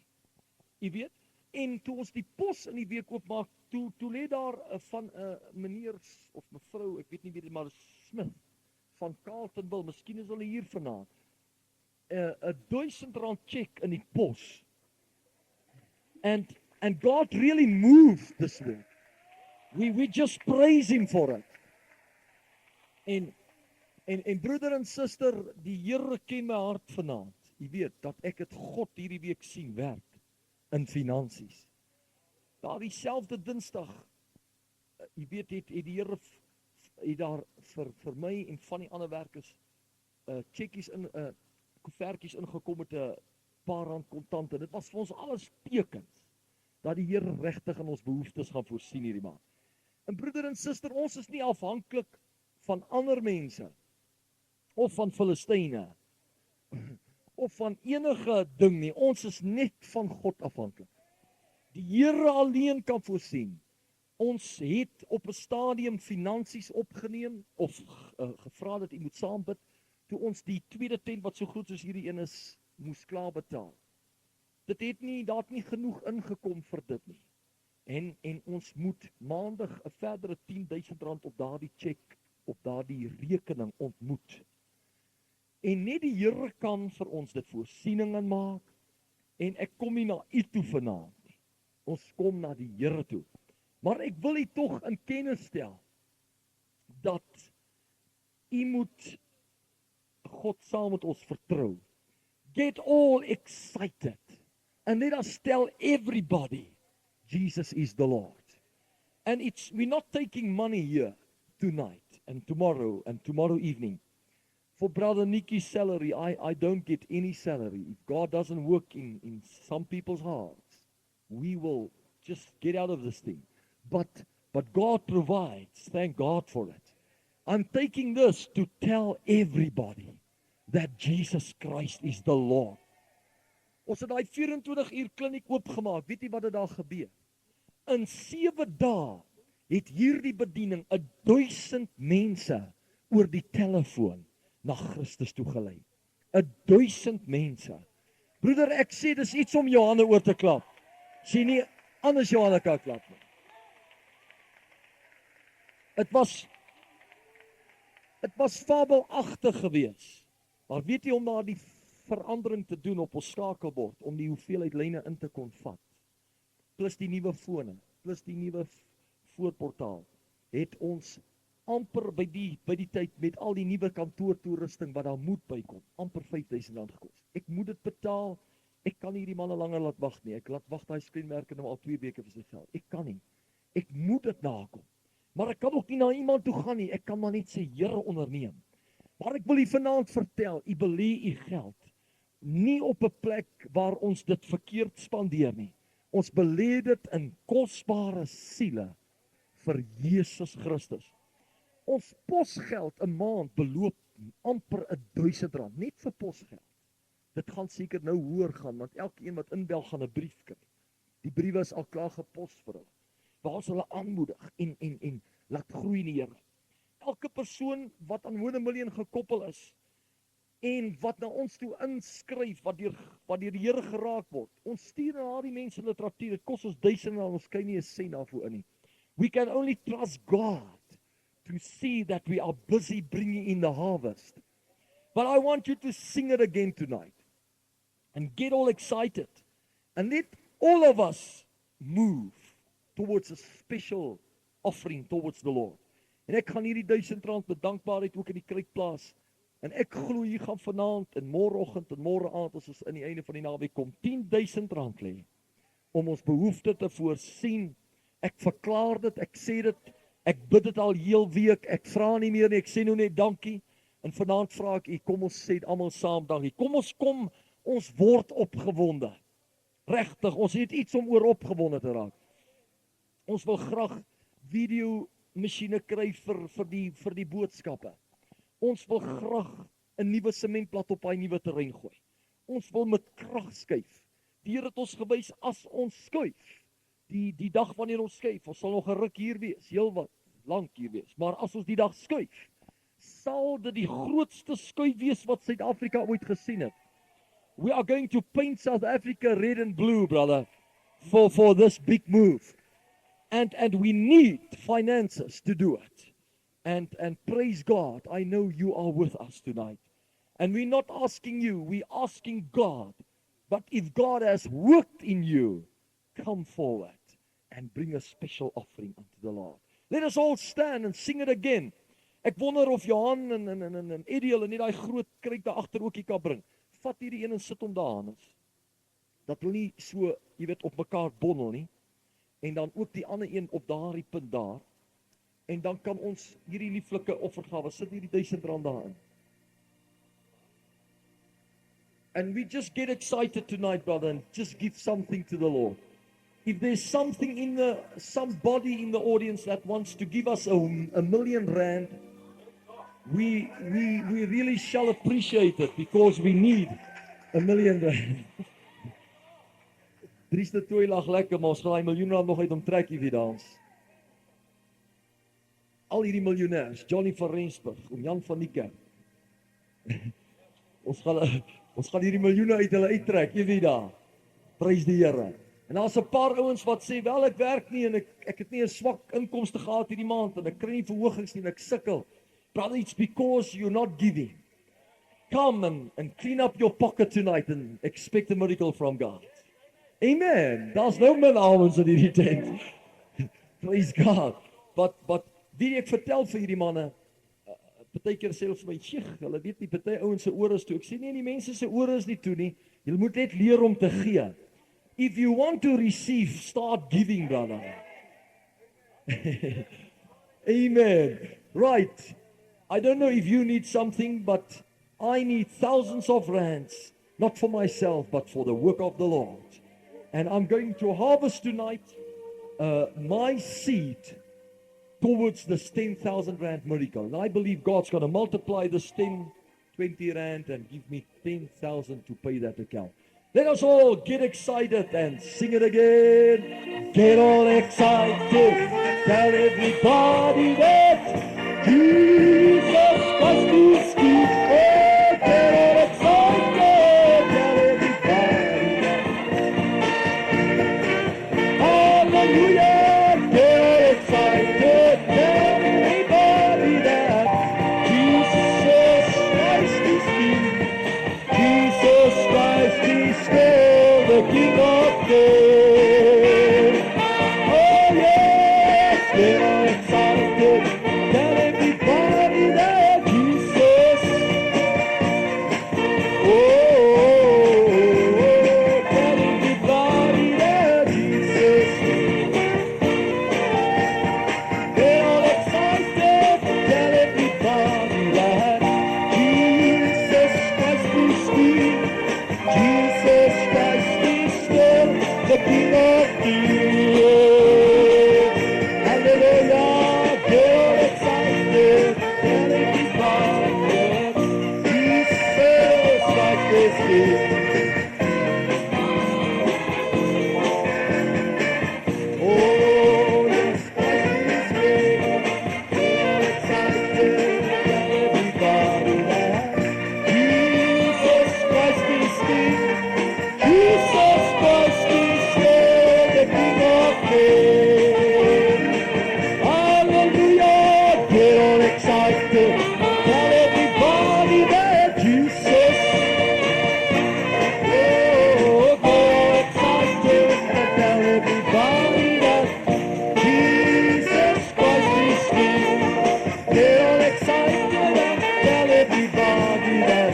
Speaker 1: Jy weet, en toe ons die pos in die week oopmaak, toe lê daar van meneer of mevrou, ek weet nie wie dit maar Smith, van Carltonville, miskien is hulle hier vanaand, R1000 check in die pos. And God really moved this week. We just praise Him for it. En broeder en suster, die Here ken my hart vanaand. jy weet, dat ek het God hierdie week sien werk in finansies. Daar dieselfde Dinsdag, jy weet, het die Here het daar vir my en van die ander werkers checkies koevertjies ingekom met 'n paar rand kontant, en dit was vir ons alles tekens dat die Here regtig in ons behoeftes gaan voorsien hierdie maand. En broeder en suster, ons is nie afhanklik van ander mense, of van Filistyne, of van enige ding nie. Ons is net van God afhanklik. Die Here alleen kan voorsien. Ons het op 'n stadium finansies opgeneem, of gevra dat u moet saambid, toe ons die tweede tent, wat so groot soos hierdie een is, moes klaar betaal. Daar het nie genoeg ingekom vir dit nie. En ons moet maandag 'n verdere R10,000 op daardie cheque, op daardie rekening ontmoet. En net die Here kan vir ons dit voorsiening in maak. En ek kom nie na u toe vanaand nie. Ons kom na die Here toe. Maar ek wil u tog in kennis stel dat u moet God saam met ons vertrou. Get all excited. And let us tell everybody, Jesus is the Lord. And we're not taking money here tonight and tomorrow evening. For Brother Nikki's salary, I don't get any salary. If God doesn't work in some people's hearts, we will just get out of this thing. But God provides, thank God for it. I'm taking this to tell everybody that Jesus Christ is the Lord. Ons het daai 24 uur kliniek oopgemaak. Weet jy wat het daar gebeur? In 7 dae het hierdie bediening 1000 mense oor die telefoon na Christus toe gelei. 1000 mense. Broeder, ek sê dis iets om jou hande oor te klap. Sien nie anders jou hande kan klap nie. Dit was fabelagtig geweest. Maar weet jy, om daar die verandering te doen op ons skakelbord, om die hoeveelheid lyne in te kon vat, plus die nuwe fone, plus die nuwe voorportaal, het ons amper by die tyd met al die nuwe kantoortoerusting wat daar moet bykom, amper R5,000 gekos. Ek moet dit betaal. Ek kan nie die manne langer laat wag nie. Ek laat wag daai skreenwerker nou al 2 weke vir sy geld. Ek kan nie. Ek moet dit nakom. Maar ek kan ook nie na iemand toe gaan nie. Ek kan maar net sê, Here, onderneem. Maar ek wil u vanaand vertel, u belê u geld nie op 'n plek waar ons dit verkeerd spandeer nie. Ons belê dit in kosbare siele vir Jesus Christus. Ons posgeld 'n maand beloop amper R1,000, net vir posgeld. Dit gaan seker nou hoër gaan, want elkeen wat inbel gaan 'n brief kry. Die briewe is al klaar gepos vir hulle. Waar ons hulle aanmoedig en laat groei in die Here. Elke persoon wat aan One Million gekoppel is, en wat na ons toe inskryf, wat deur die Here geraak word. Ons stuur na die mense literatuur, dit kos ons duisende, en ons kry nie 'n sent daarvoor in nie. We can only trust God to see that we are busy bringing in the harvest. But I want you to sing it again tonight, and get all excited, and let all of us move towards a special offering towards the Lord. En ek gaan hierdie R1,000 met dankbaarheid ook in die kruik plaas. En ek glo hier gaan vanaand en môreoggend en môre aand, as ons in die einde van die naweek kom, R10,000 lê om ons behoefte te voorsien. Ek verklaar dit, ek sê dit, ek bid dit al heel week, ek vra nie meer nie, ek sê nou net dankie. En vanaand vra ek u, kom ons sê almal saam dankie. Kom ons word opgewonde. Regtig, ons het iets om oor opgewonde te raak. Ons wil graag video masjiene kry vir die boodskappe. Ons wil graag 'n nuwe sementplat op daai nuwe terrein gooi. Ons wil met krag skuif. Die Here het ons gewys, as ons skuif, die dag wanneer ons skuif, ons sal nog 'n ruk hier wees, heel wat lank hier wees, maar as ons die dag skuif, sal dit die grootste skuif wees wat Suid-Afrika ooit gesien het. We are going to paint South Africa red and blue, brother, for this big move. And we need finances to do it. And praise God, I know you are with us tonight. And we're not asking you, we're asking God. But if God has worked in you, come forward and bring a special offering unto the Lord. Let us all stand and sing it again. Ek wonder of Johan en Eddie hulle net daai groot kruik daar agter ook hier kan bring. vat hierdie een en sit hom daar, Hannes. Dat hulle nie so, jy weet, op mekaar bondel nie. En dan ook die ander een op daardie punt daar. En dan kan ons hierdie lieflike offergawe, sit hierdie R1000 daarin. And we just get excited tonight, brother, and just give something to the Lord. If there's something somebody in the audience that wants to give us a million rand, we really shall appreciate it, because we need a million rand. Dries de Tooi lag lekker, maar ons gaan die miljoen rand nog uit omtrek hierdie dans. Al hierdie miljonairs, Johnny van Rensburg, Jan van die Kerk. Ons gaan hierdie miljoene uit hulle uittrek, jy weet daar. Prys die Here. En daar's 'n paar ouens wat sê, wel ek werk nie en ek het nie 'n swak inkomste gehad hierdie maand en ek kry nie verhogings nie en ek sukkel. Brother, it's because you're not giving. Come and clean up your pocket tonight and expect a miracle from God. Amen. Daar's nou min ouens in hierdie tent. Praise God. But wie ek vertel vir hierdie manne, partykeer sê hulle vir my, "Sjoe, hulle weet nie, party ouens se ore is toe." Ek sê nee, die mense se ore is nie toe nie. Jy moet net leer om te gee. If you want to receive, start giving, brother. Amen. Right. I don't know if you need something, but I need thousands of rands, not for myself, but for the work of the Lord. And I'm going to harvest tonight my seed towards this 10,000 rand miracle. And I believe God's going to multiply this 10, 20 rand and give me 10,000 to pay that account. Let us all get excited and sing it again. Get all excited. Tell everybody that Jesus Christ is King. Oh, get all excited. Tell everybody that. Hallelujah. Get all excited. Tell everybody that Jesus Christ is King. Jesus Christ is still the King of Kings. Oh yes, they are excited. Tell everybody that Jesus. Oh, tell everybody that Jesus. They are excited. Tell everybody that Jesus Christ is King. Jesus Christ is still the King of Kings. Hallelujah, get excited, tell everybody that Jesus Christ is King. Oh, yes, Christ is King. Get excited, tell everybody that Jesus Christ is King. Jesus Christ is still the King of Kings. Hallelujah, get all excited. Tell everybody that Jesus. Oh, get all excited and tell everybody that Jesus Christ is King. Get all excited and tell everybody that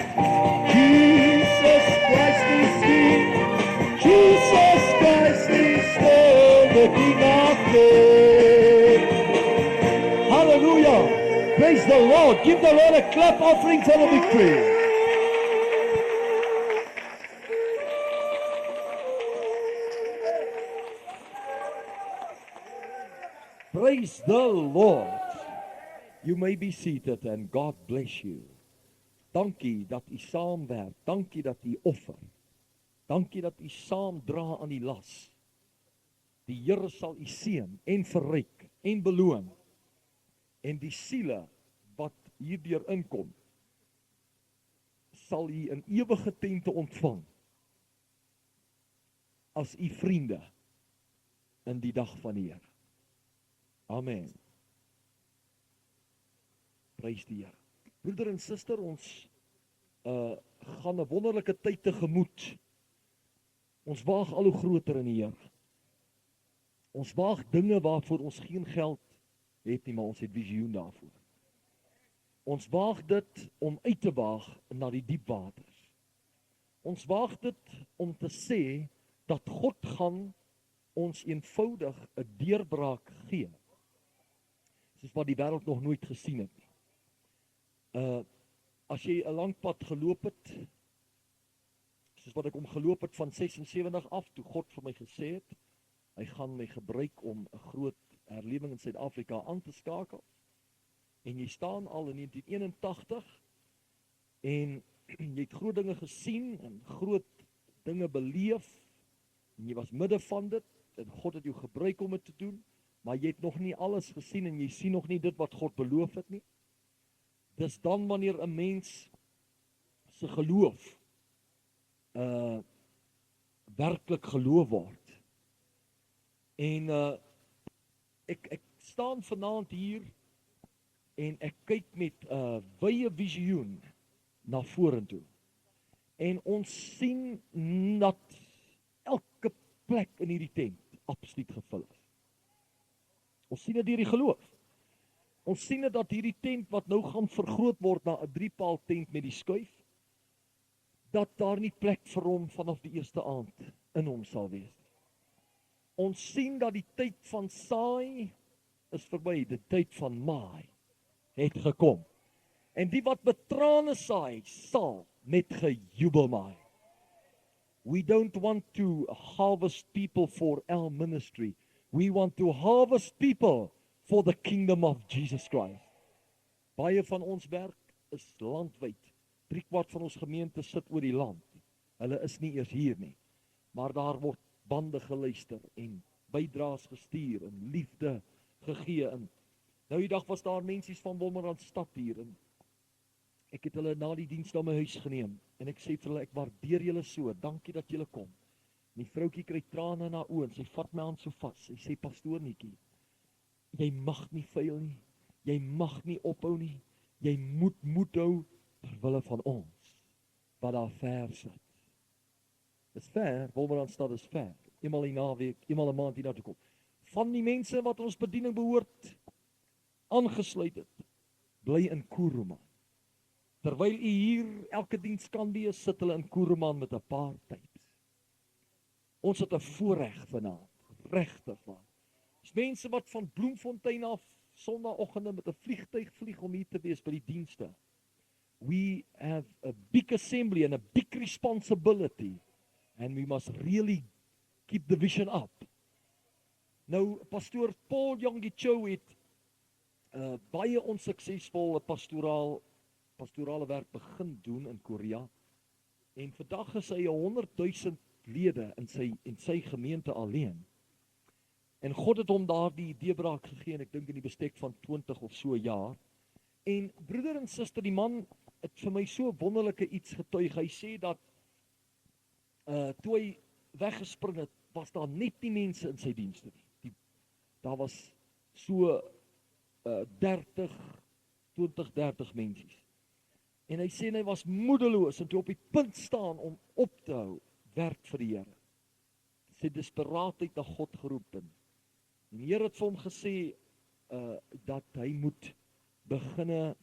Speaker 1: Jesus Christ is King. Jesus Christ is still the King of Kings. Hallelujah. Praise the Lord. Give the Lord a clap offering for the victory. Praise the Lord. You may be seated and God bless you. Dankie dat u saamwerk. Dankie dat u offer. Dankie dat u saam dra aan die las. Die Here sal u seën en verryk en beloon. En die siele wat hierdeur inkom, sal u in ewige tente ontvang as u vriende in die dag van die Here. Amen. Prys die Here. Broeder en suster, ons gaan 'n wonderlike tyd tegemoet. Ons waag al hoe groter in die Here. Ons waag dinge waarvoor ons geen geld het nie, maar ons het visioen daarvoor. Ons waag dit om uit te waag na die diep waters. ons waag dit om te sê, dat God gaan ons eenvoudig 'n deurbraak gee. Soos wat die wêreld nog nooit gesien het nie. As jy 'n lang pad geloop het, soos wat ek geloop het van 76 af, toe God vir my gesê het, hy gaan my gebruik om 'n groot herlewing in Suid-Afrika aan te skakel. En jy staan al in 1981 en jy het groot dinge gesien en groot dinge beleef en jy was midde van dit en God het jou gebruik om dit te doen, maar jy het nog nie alles gesien en jy sien nog nie dit wat God beloof het nie. Dis dan wanneer 'n mens se geloof werklik geloof word. En ek staan vanaand hier en ek kyk met 'n wye visioen na vorentoe. En ons sien dat elke plek in hierdie tent absoluut gevul is. Ons sien dit deur die geloof. Ons sien dit dat hierdie tent wat nou gaan vergroot word na 'n 3-paal tent met die skuif, dat daar nie plek vir hom vanaf die eerste aand in hom sal wees. Ons sien dat die tyd van saai is verby, die tyd van maai het gekom. En die wat met trane saai, sal met gejubel maai. We don't want to harvest people for our ministry. We want to harvest people for the kingdom of Jesus Christ. Baie van ons werk is landwyd. 3/4 van ons gemeente sit oor die land. Hulle is nie eers hier nie. Maar daar word bande geluister en bydraes gestuur en liefde gegee. En nou die dag was daar mensies van Wolmaranstad hier en ek het hulle na die diens na my huis geneem en ek sê vir hulle, ek waardeer julle so, dankie dat julle kom. En die vroutjie kry trane in haar oë en sy vat my hand so vas. Sy sê, pastoor Nikkie, jy mag nie faal nie. Jy mag nie ophou nie. Jy moet moed hou terwille van ons wat daar ver sit. Dis ver, Wolmaranstad is ver. Eenmal die naweek, eenmal 'n maand hier na toe kom. Van die mense wat ons bediening behoort aangesluit het, bly in Kuruman. Terwyl u hier elke diens kan wees, sit hulle in Kuruman met 'n paar tyd. Ons het 'n voorreg vanaand, regtig waar. Dis mense wat van Bloemfontein af Sondagoggende met 'n vliegtuig vlieg om hier te wees by die dienste. We have a big assembly and a big responsibility and we must really keep the vision up. Nou, pastoor Paul Yonggi-Cho het baie onsuksesvol pastorale werk begin doen in Korea. En vandag is hy 100,000 lede in sy gemeente alleen. En God het hom daardie deurbraak gegee en ek dink in die bestek van 20 of so jaar. En broeder en suster, die man het vir my so wonderlike iets getuig. Hy sê dat toe hy weggespring het, was daar net nie mense in sy dienste nie. Daar was so 20-30 mensies. En hy sê hy was moedeloos en toe op die punt staan om op te hou werk vir die Here. Sy desperaatheid na God geroep en die Here het vir hom gesê dat hy moet beginne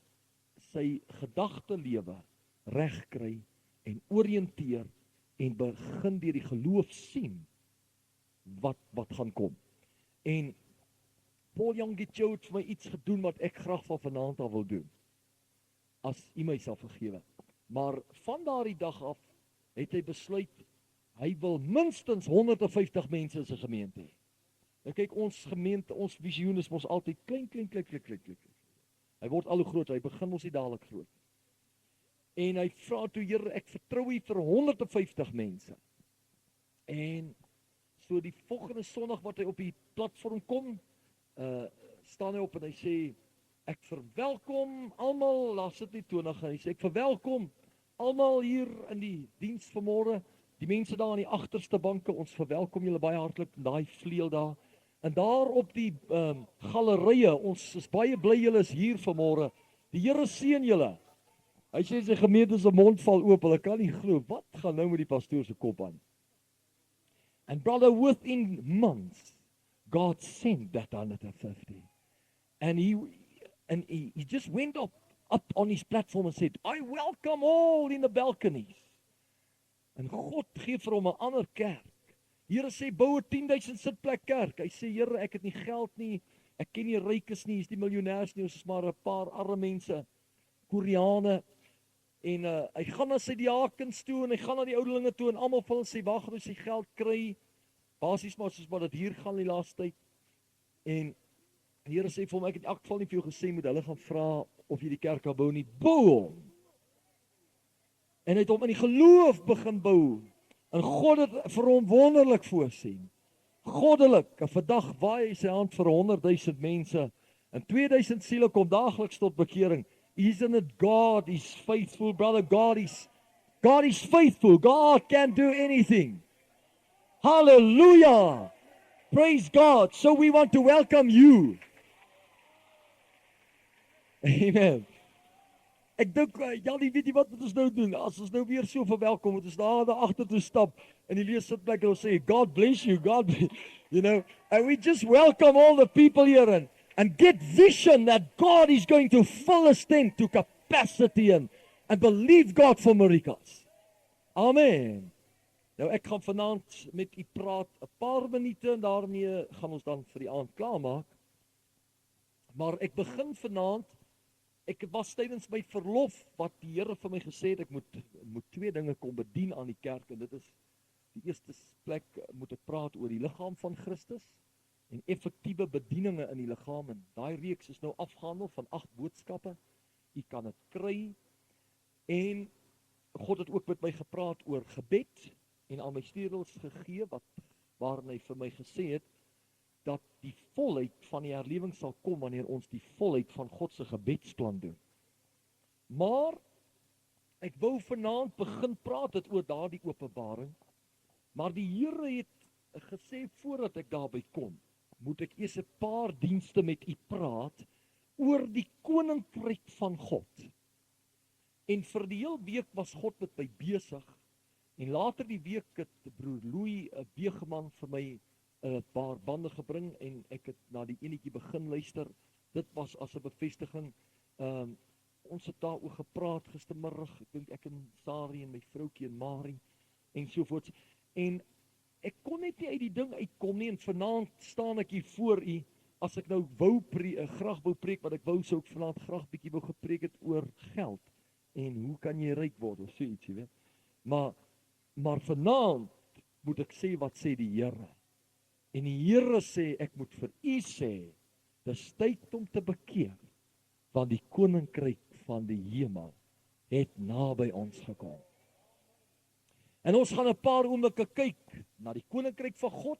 Speaker 1: sy gedagte lewe regkry en oriënteer en begin deur die geloof sien wat gaan kom. En Paul Yonggi-Cho het vir my iets gedoen wat ek graag van vanaand af wil doen, as u my sal vergewe. Maar van daardie dag af het hy besluit, hy wil minstens 150 mense in sy gemeente hê. Nou kyk, ons gemeente, ons visioen is mos altyd klein. Hy word al hoe groter, hy begin mos nie dadelik groot. En hy vra toe, Here, ek vertrou u vir 150 mense. En so die volgende Sondag wat hy op die platform kom, staan hy op en hy sê, ek verwelkom almal, daar sit nie 20 en hy sê, ek verwelkom almal hier in die diens vanmôre, die mense daar aan die agterste banke, ons verwelkom julle baie hartlik in daai vleuel daar. En daar op die galerye, ons is baie bly julle is hier vanmôre. Die Here seën julle. Hy sê sy gemeente se mond val oop, hulle kan nie glo, wat gaan nou met die pastoor se kop aan? And brother, within months, God sent that 150. And he just went up on his platform and said, I welcome all in the balconies. En God gee vir hom 'n ander kerk. Here sê, bou 'n 10,000 sitplek kerk. Hy sê, Here, ek het nie geld nie, ek ken nie rykes nie, is nie miljonêers nie, ons is maar 'n paar arme mense, Koreane. En hy gaan na sy diakens toe, en hy gaan na die ouderlinge toe, en almal van hulle sê, waar gaan ons die geld kry? Basies maar soos wat dit hier gaan die laaste tyd. En die Here sê vir hom, ek het in elk geval nie vir jou gesê, moet hulle gaan vra of jy die kerk kan bou nie, bou hom. En hy het hom in die geloof begin bou. En God het vir hom wonderlik voorsien. Goddelik, en vandag waai hy sy hand vir 100,000 mense, en 2,000 siele kom daagliks tot bekering. Isn't it God is faithful, brother? God is faithful. God can do anything. Hallelujah. Praise God. So we want to welcome you. Amen. Ek dink, Janie, weet jy wat moet ons nou doen? As ons nou weer so verwelkom, moet ons daar agter toe stap in die leesitplek en ons sê, God bless you, God bless you know, and we just welcome all the people here and get vision that God is going to fill us tent to capacity and believe God for miracles. Amen. Nou ek gaan vanaand met u praat 'n paar minute en daarmee gaan ons dan vir die aand klaarmaak. Maar ek begin vanaand. Ek was tydens my verlof wat die Here vir my gesê het, ek moet twee dinge kom bedien aan die kerk, en dit is die eerste plek moet ek praat oor die liggaam van Christus en effektiewe bedieninge in die liggaam, en daai reeks is nou afgehandel van 8 boodskappe. U kan dit kry, en God het ook met my gepraat oor gebed en al my stuurdels gegee waarin hy vir my gesê het dat die volheid van die herlewing sal kom wanneer ons die volheid van God se gebedsplan doen. Maar ek wou vanaand begin praat het oor daardie openbaring, maar die Here het gesê voordat ek daarby kom, moet ek eers 'n paar dienste met u praat oor die koninkryk van God. En vir die hele week was God met my besig, en later die week het broer Louis Begeman vir my 'n paar bande gebring, en ek het na die enetjie begin luister. Dit was as 'n bevestiging. Ons het daaroor gepraat gistermiddag, ek dink ek en Sari en my vroutjie en Marie en so voort. En ek kon net nie uit die ding uitkom nie, en vanaand staan ek hier voor u, as ek nou graag wou preek, wat ek wou, sou ek vanaand graag bietjie wou gepreek het oor geld, en hoe kan jy ryk word, of so iets, jy weet. Maar vanaand moet ek sê, wat sê die Here? En die Here sê, ek moet vir u sê, dis tyd om te bekeer, want die koninkryk van die hemel het naby ons gekom. En ons gaan 'n paar oomblikke kyk na die koninkryk van God.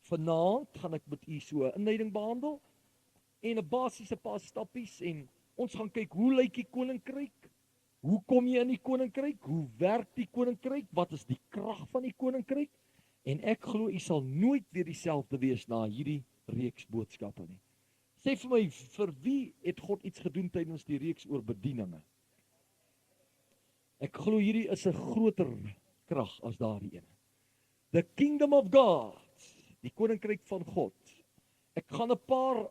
Speaker 1: Vanaand gaan ek met u so 'n inleiding behandel, en 'n basiese paar stappies, en ons gaan kyk, hoe lyk die koninkryk? Hoe kom jy in die koninkryk? Hoe werk die koninkryk? Wat is die krag van die koninkryk? En ek glo u sal nooit weer dieselfde wees na hierdie reeks boodskappe nie. Sê vir my, vir wie het God iets gedoen tydens die reeks oor bedieninge? Ek glo hierdie is 'n groter krag as daardie ene. The kingdom of God, die koninkryk van God. Ek gaan 'n paar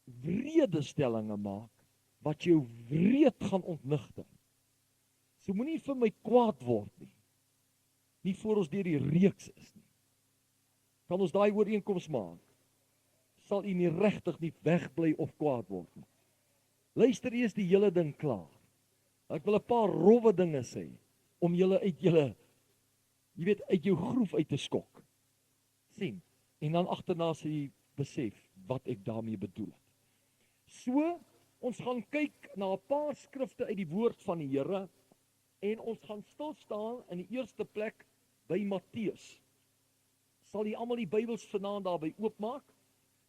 Speaker 1: wredestellinge maak wat jou wreed gaan ontnigter. So moenie vir my kwaad word nie. Nie voor ons deur die reeks is nie. Kan ons daai ooreenkoms maak? Sal u nie regtig nie wegbly of kwaad word nie. Luister eers die hele ding klaar. Ek wil 'n paar rowwe dinge sê om julle uit jou groef uit te skok. Sien, en dan agterna sê jy besef wat ek daarmee bedoel het. So, ons gaan kyk na 'n paar skrifte uit die woord van die Here, en ons gaan stil staan in die eerste plek by Matteus. Sal jy almal die Bybels vanaand daarby oopmaak?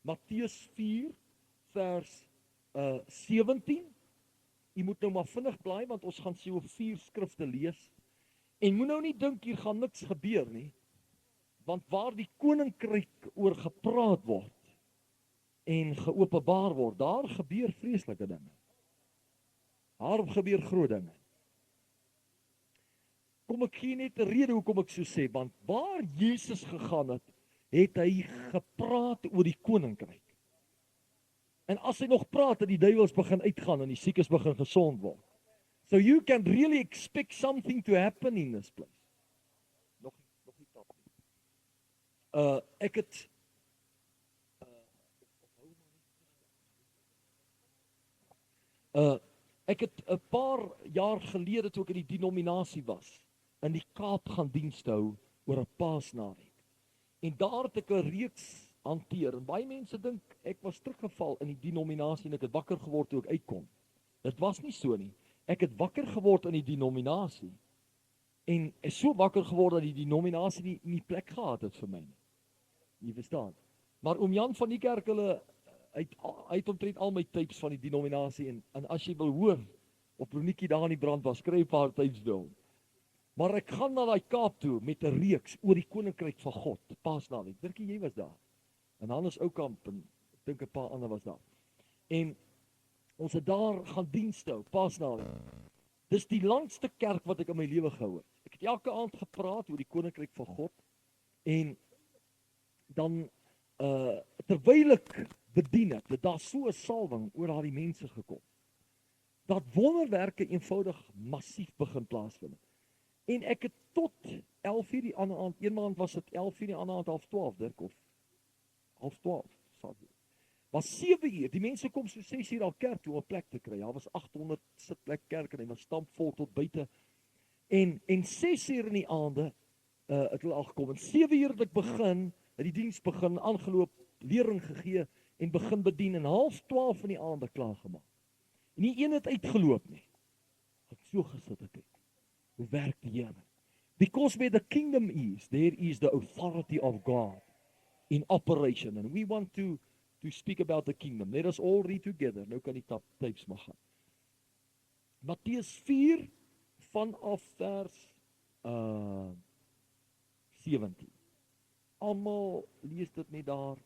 Speaker 1: Matteus 4 vers 17. Jy moet nou maar vinnig blaai, want ons gaan so 4 skrifte lees. En moet nou nie dink hier gaan niks gebeur nie, want waar die koninkryk oor gepraat word en geopenbaar word, daar gebeur vreeslike dinge. Daar gebeur groot dinge. Kom ek gee net 'n rede hoekom ek so sê, want waar Jesus gegaan het, het hy gepraat oor die koninkryk. En as hy nog praat, het die duiwels begin uitgaan en die siekes begin gesond word. So you can really expect something to happen in this place. Ek het ek het 'n paar jaar gelede toe ek in die denominasie was, in die Kaap gaan dienste hou oor 'n Paasnaweek. En daar het ek 'n reeks hanteer. En baie mense dink ek was teruggeval in die denominasie en ek het wakker geword toe ek uitkom. Dit was nie so nie. Ek het wakker geword in die denominasie en is so wakker geword dat die denominasie nie plek gehad het vir my nie. Jy verstaan. Maar oom Jan van die kerk, hulle uit omtrent al my tapes van die denominasie en as jy wil hoor of Bronietjie daar in die brand was, kry 'n paar tapes wil. Maar ek gaan na daai Kaap toe met 'n reeks oor die koninkryk van God, Paasnaweek. Dink jy was daar? En Hannes Oukamp en ek dink 'n paar ander was daar. En ons het daar gaan dienste hou, Paasnaweek. Dis die langste kerk wat ek in my lewe gehou het. Ek het elke aand gepraat oor die koninkryk van God en dan terwyl ek bedien het daar so 'n salwing oor daardie mense gekom. Dat wonderwerke eenvoudig massief begin plaasvind. En ek het tot 11:00 die ander aand, een maand was dit 11:00 die ander aand 11:30 Dirk of 11:30 sal dit. Was 7:00, die mense kom so 6:00 al kerk toe om 'n plek te kry. Daar was 800 sitplek kerk en hy was stampvol tot buite. En 6:00 in die aande het hulle al gekom. En 7:00 het ek begin, het die diens begin, aangeloop, lering gegee en begin bedien en 11:30 in die aande klaar gemaak. En nie een het uitgeloop nie. Ek so gesit het ek. Hoe werk die Here? Because where the kingdom is, there is the authority of God in operation. And we want to speak about the kingdom. Let us all read together. Nou kan die tapes maar gaan. Matteus 4 vanaf vers 17. Almal lees dit net daar.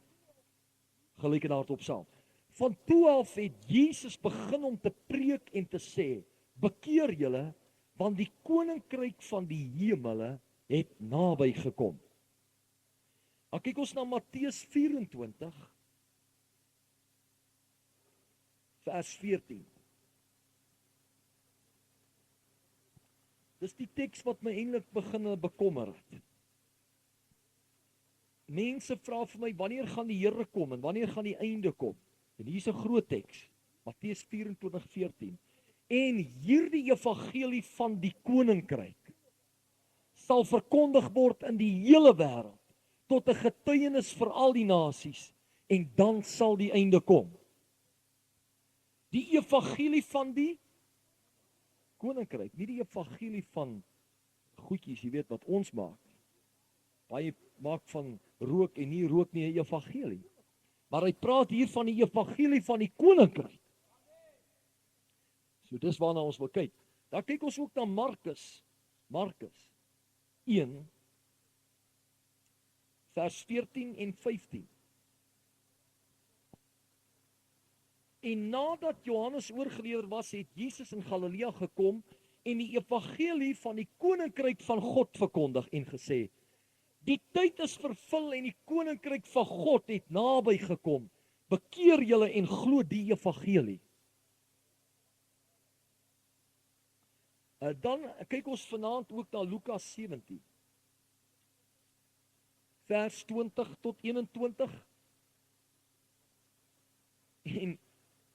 Speaker 1: Gelyk en hardop saam. Van toe af het Jesus begin om te preek en te sê: bekeer julle, want die koninkryk van die hemele het naby gekom. Nou kyk ons na Matteus 24 vers 14. Dis die teks wat my eintlik begin bekommer het. Mense vra vir my, wanneer gaan die Here kom en wanneer gaan die einde kom? En hier is 'n groot teks, Matteus 24:14. En hierdie evangelie van die koninkryk sal verkondig word in die hele wêreld tot 'n getuienis vir al die nasies en dan sal die einde kom. Die evangelie van die koninkryk, nie die evangelie van goedjies, jy weet wat ons maak. Baie maak van rook en nie rook nie 'n evangelie. Maar hy praat hier van die evangelie van die koninkryk. So dis waarna ons wil kyk. Dan kyk ons ook na Markus 1 vers 14 en 15. En nadat Johannes oorgelewer was, het Jesus in Galilea gekom en die evangelie van die koninkryk van God verkondig en gesê: die tyd is vervul en die koninkryk van God het naby gekom. Bekeer julle en glo die evangelie. Dan kyk ons vanaand ook na Lukas 17. Vers 20 tot 21. En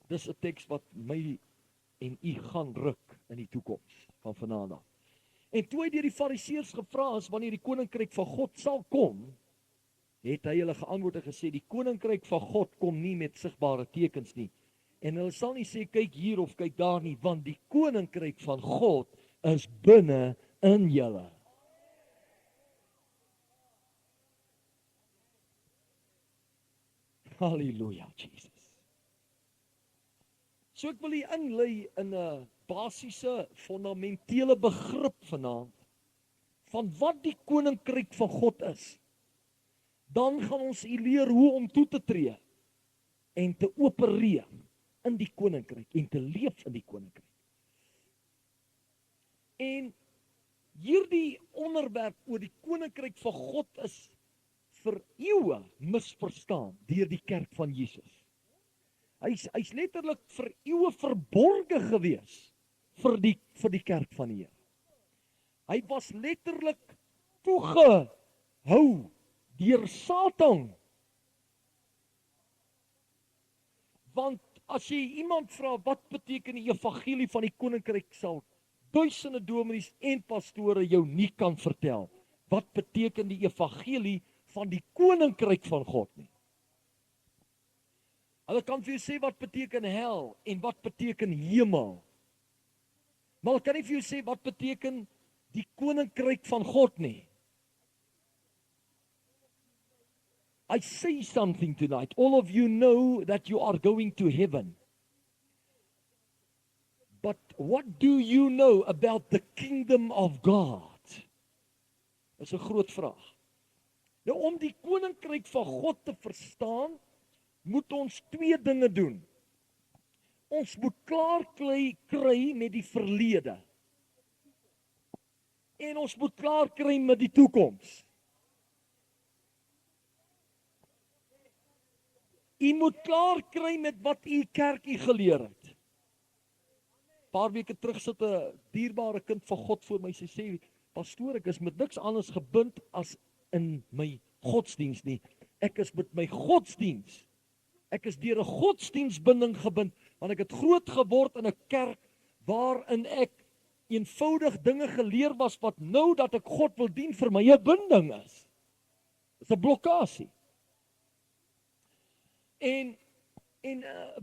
Speaker 1: dis 'n teks wat my en u gaan ruk in die toekoms van vanaand af. En toe hy deur die Fariseërs gevra is wanneer die koninkryk van God sal kom, het hy hulle geantwoord en gesê: die koninkryk van God kom nie met sigbare tekens nie. En hulle sal nie sê kyk hier of kyk daar nie, want die koninkryk van God is binne in julle. Halleluja, Jesus. So ek wil hier inlei in 'n basiese, fundamentele begrip vanaand van wat die koninkryk van God is. Dan gaan ons leer hoe om toe te tree en te opereer in die koninkryk en te leef in die koninkryk. En hierdie onderwerp oor die koninkryk van God is vir eeue misverstaan deur die kerk van Jesus. Hy's letterlik vir eeue verborge gewees vir die kerk van die Here. Hy was letterlik toegehou deur Satan. Want as jy iemand vra, wat beteken die evangelie van die koninkryk, sal duisende dominees en pastore jou nie kan vertel. Wat beteken die evangelie van die koninkryk van God nie? Hulle kan vir jou sê wat beteken hel en wat beteken hemel. Maar hulle kan nie vir jou sê wat beteken die koninkryk van God nie. I say something tonight. All of you know that you are going to heaven. But what do you know about the kingdom of God? Dis 'n groot vraag. Nou om die koninkryk van God te verstaan, moet ons twee dinge doen. Ons moet klaar kry met die verlede. En ons moet klaar kry met die toekoms. U moet klaar kry met wat u kerk u geleer het. Paar weke terug sit 'n dierbare kind van God voor my, sy sê, pastoor, ek is met niks anders gebind as in my godsdiens nie. Ek is met my godsdiens. Ek is deur 'n godsdiensbinding gebind, want ek het groot geword in 'n kerk waarin ek eenvoudig dinge geleer was wat nou dat ek God wil dien vir my 'n binding is. Dit is 'n blokkasie. En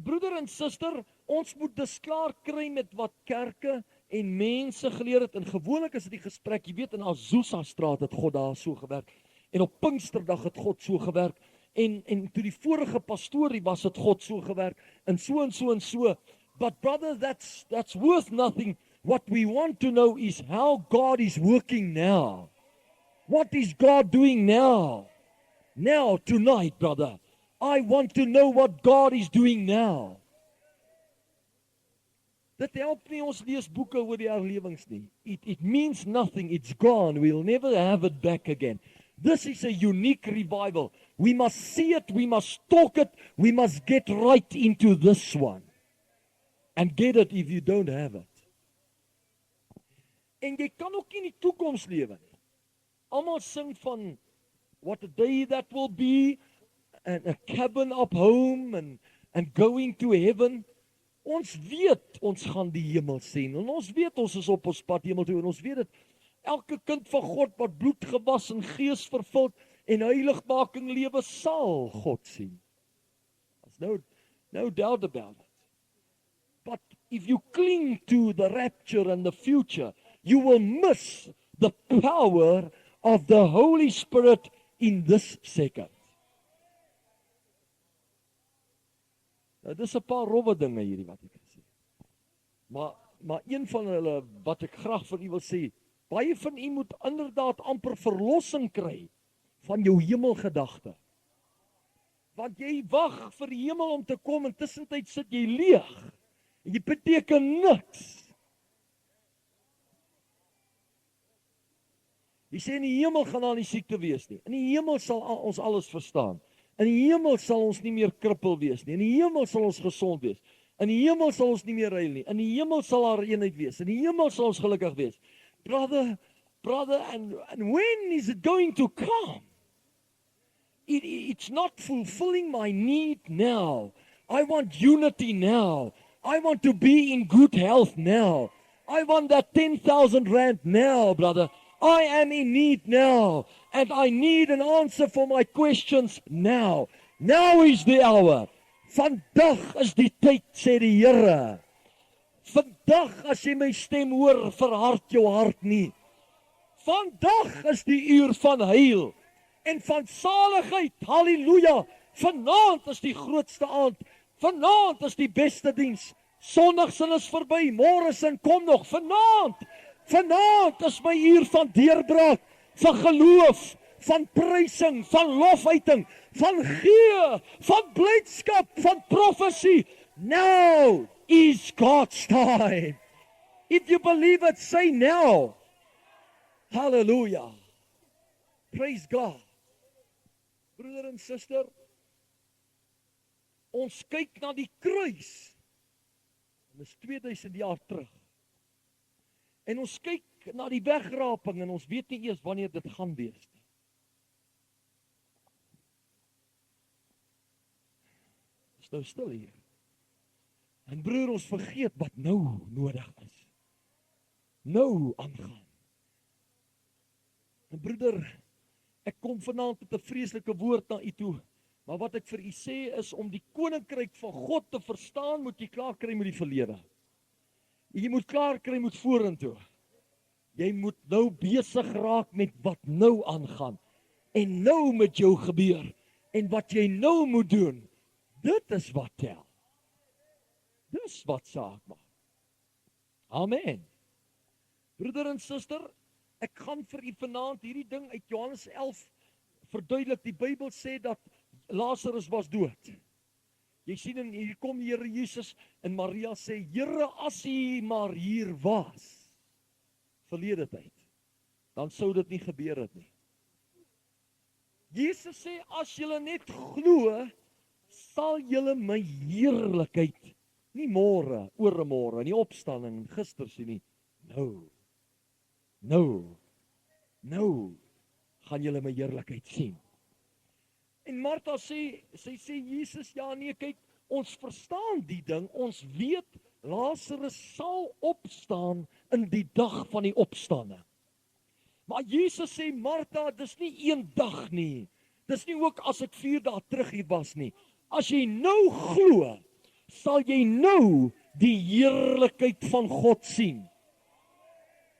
Speaker 1: broeder en suster, ons moet dus klaar kry met wat kerke en mense geleer het. En gewoonlik is dit die gesprek, jy weet, in Azusa straat het God daar so gewerk. En op Pinksterdag het God so gewerk. En toe die vorige pastorie was het God so gewerk. En so en so en so. But brother, that's worth nothing. What we want to know is how God is working now. What is God doing now? Now, tonight, brother. I want to know what God is doing now. Dit help nie ons lees boeke oor die herlewings nie. It means nothing. It's gone. We'll never have it back again. This is a unique revival. We must see it. We must talk it. We must get right into this one. And get it if you don't have it. En jy kan ook nie in die toekoms lewe nie. Almal sing van what a day that will be, and a cabin up home, and going to heaven. Ons weet ons gaan die hemel sien, en ons weet ons is op ons pad hemel toe, en ons weet dit, elke kind van God wat bloed gewas en gees vervuld en heiligmaking lewe sal God sien. There's no doubt about it. But if you cling to the rapture and the future, you will miss the power of the Holy Spirit in this second. Nou, dis 'n paar rowwe dinge hierdie wat ek sê. Maar een van hulle wat ek graag vir u wil sê, baie van u moet inderdaad amper verlossing kry van jou hemelgedagte. Want jy wag vir die hemel om te kom, en tussentyd sit jy leeg. En jy beteken niks. Jy sê in die hemel gaan daar nie siekte wees nie. In die hemel sal ons alles verstaan. In die hemel sal ons nie meer krippel wees nie. In die hemel sal ons gesond wees. In die hemel sal ons nie meer huil nie. In die hemel sal daar eenheid wees. In die hemel sal ons gelukkig wees. Brother, and when is it going to come? It's not fulfilling my need now. I want unity now. I want to be in good health now. I want that 10,000 rand now, brother. I am in need now, and I need an answer for my questions now. Now is the hour. Vandag is die tyd, sê die Here. Vandag as jy my stem hoor, verhard jou hart nie. Vandag is die uur van heil en van saligheid. Halleluja. Vanaand is die grootste aand. Vanaand is die beste diens. Sondagsin is verby, môresin kom nog. Vanaand is my uur van deurbraak, van geloof, van prysing, van lofuiting, van gee, van blydskap, van profesie. Now is God's time. If you believe it, say now. Hallelujah. Praise God. Broeder en suster, ons kyk na die kruis. Dit is 2000 jaar terug. En ons kyk na die wegraping en ons weet nie eers wanneer dit gaan wees nie. Ons nou stil hier. En broer, ons vergeet wat nou nodig is. Nou aangaan. En broeder, ek kom vanaand met 'n vreeslike woord na u toe, maar wat ek vir u sê is, om die koninkryk van God te verstaan, moet jy klaar kry met die verlede. Jy moet klaar kry met vorentoe. Jy moet nou besig raak met wat nou aangaan, en nou met jou gebeur, en wat jy nou moet doen, dit is wat tel. Dis wat saak maak. Amen. Broeder en suster, ek gaan vir u vanaand hierdie ding uit Johannes 11 verduidelik. Die Bybel sê dat Lazarus was dood. Jy sien, en hier kom die Here Jesus, en Maria sê, Here, as hy maar hier was, verlede tyd, dan sou dit nie gebeur het nie. Jesus sê, as julle net glo, sal julle my heerlikheid, nie môre, oormôre, nie opstanding, gister sien nie, nou, gaan julle my heerlikheid sien. En Martha sê, sy sê, Jesus, ja nee, kyk, ons verstaan die ding, ons weet, Lazarus sal opstaan in die dag van die opstanding. Maar Jesus sê, Martha, dis nie een dag nie, dis nie ook as ek 4 dae terug hier was nie. As jy nou glo, sal jy nou die heerlikheid van God sien.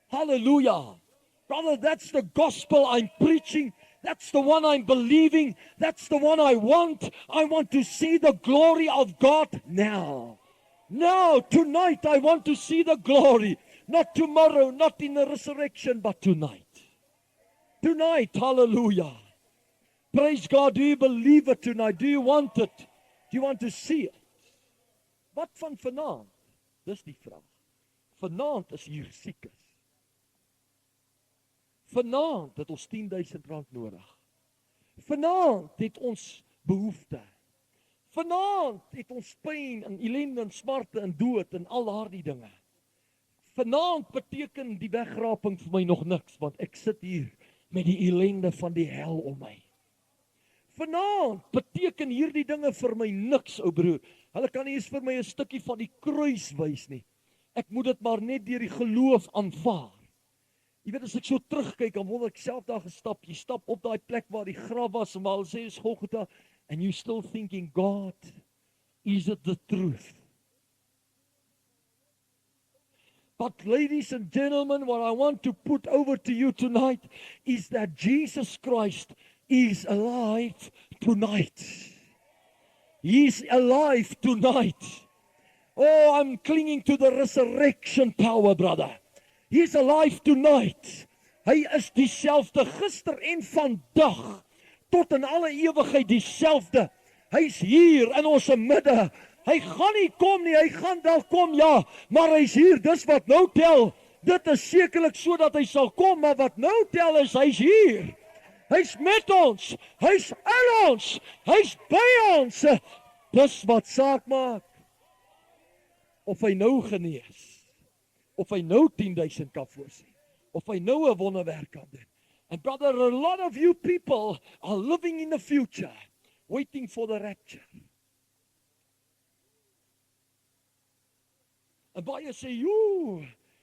Speaker 1: Hallelujah. Brother, that's the gospel I'm preaching. That's the one I'm believing. That's the one I want. I want to see the glory of God now. Now, tonight, I want to see the glory. Not tomorrow, not in the resurrection, but tonight. Tonight, hallelujah. Praise God. Do you believe it tonight? Do you want it? Do you want to see it? Wat van vanaand? Dis die vraag. Vanaand is hier siekes. Vanaand het ons R10,000 nodig. Vanaand het ons behoefte. Vanaand het ons pyn en ellende en smarte en dood en al daardie dinge. Vanaand beteken die wegraping vir my nog niks, want ek sit hier met die ellende van die hel om my. Vanaand beteken hierdie dinge vir my niks, ou broer. Hulle kan nie eens vir my 'n stukkie van die kruis wys nie. Ek moet dit maar net deur die geloof aanvaar. Jy weet, as ek so terugkyk, dan word ek self daar gestap. Jy stap op daai plek waar die graf was, en waar hulle sê is Golgotha, and you still thinking, God, is it the truth? But ladies and gentlemen, what I want to put over to you tonight is that Jesus Christ is alive tonight. He is alive tonight. Oh, I'm clinging to the resurrection power, brother. He is alive tonight. Hy is dieselfde gister en vandag, tot in alle ewigheid dieselfde. Hy's hier in ons midde. Hy gaan nie kom nie, hy gaan dalk kom, ja, maar hy's hier, dis wat nou tel. Dit is sekerlik so dat hy sal kom, maar wat nou tel is, hy's hier. Hy's met ons, hy's in ons, hy's by ons. Dis wat saak maak. Of hy nou genees, of hy nou 10,000 kan voorsien, of hy nou 'n wonderwerk kan doen. And brother, a lot of you people are living in the future, waiting for the rapture. En baie sê,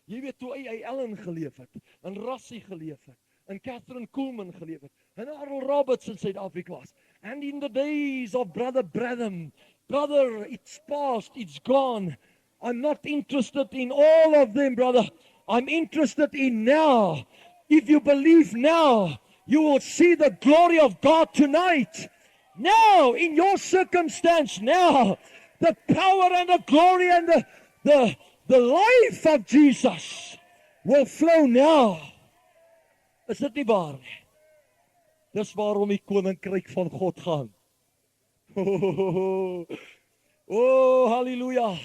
Speaker 1: jy weet hoe A.A. Allen geleef het, en Rassie geleef het, en Catherine Kuhlman geleef het, en Oral Roberts in Suid-Afrika was. And in the days of Brother Branham, brother, it's past, it's gone. I'm not interested in all of them, brother. I'm interested in now. If you believe now, you will see the glory of God tonight. Now, in your circumstance, now, the power and the glory and the life of Jesus will flow now. Is dit nie waar nie? Dis waarom die koninkryk van God gaan. Oh, halleluja.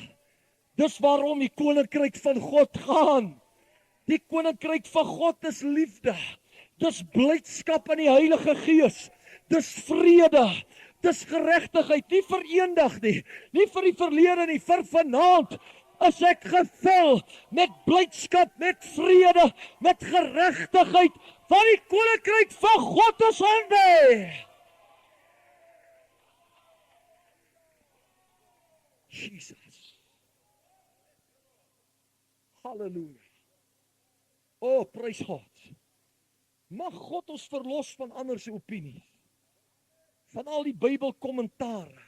Speaker 1: Dis waarom die koninkryk van God gaan. Die koninkryk van God is liefde. Dis blydskap in die Heilige Gees. Dis vrede. Dis geregtigheid, nie vir eendag nie. Nie vir die verlede nie, vir vanaand. Is ek gevul met blydskap, met vrede, met geregtigheid, van die koninkryk van God is in my. Jesus. Hallelujah. Oh, prys God. Mag God ons verlos van ander se opinies. Van al die Bybelkommentare.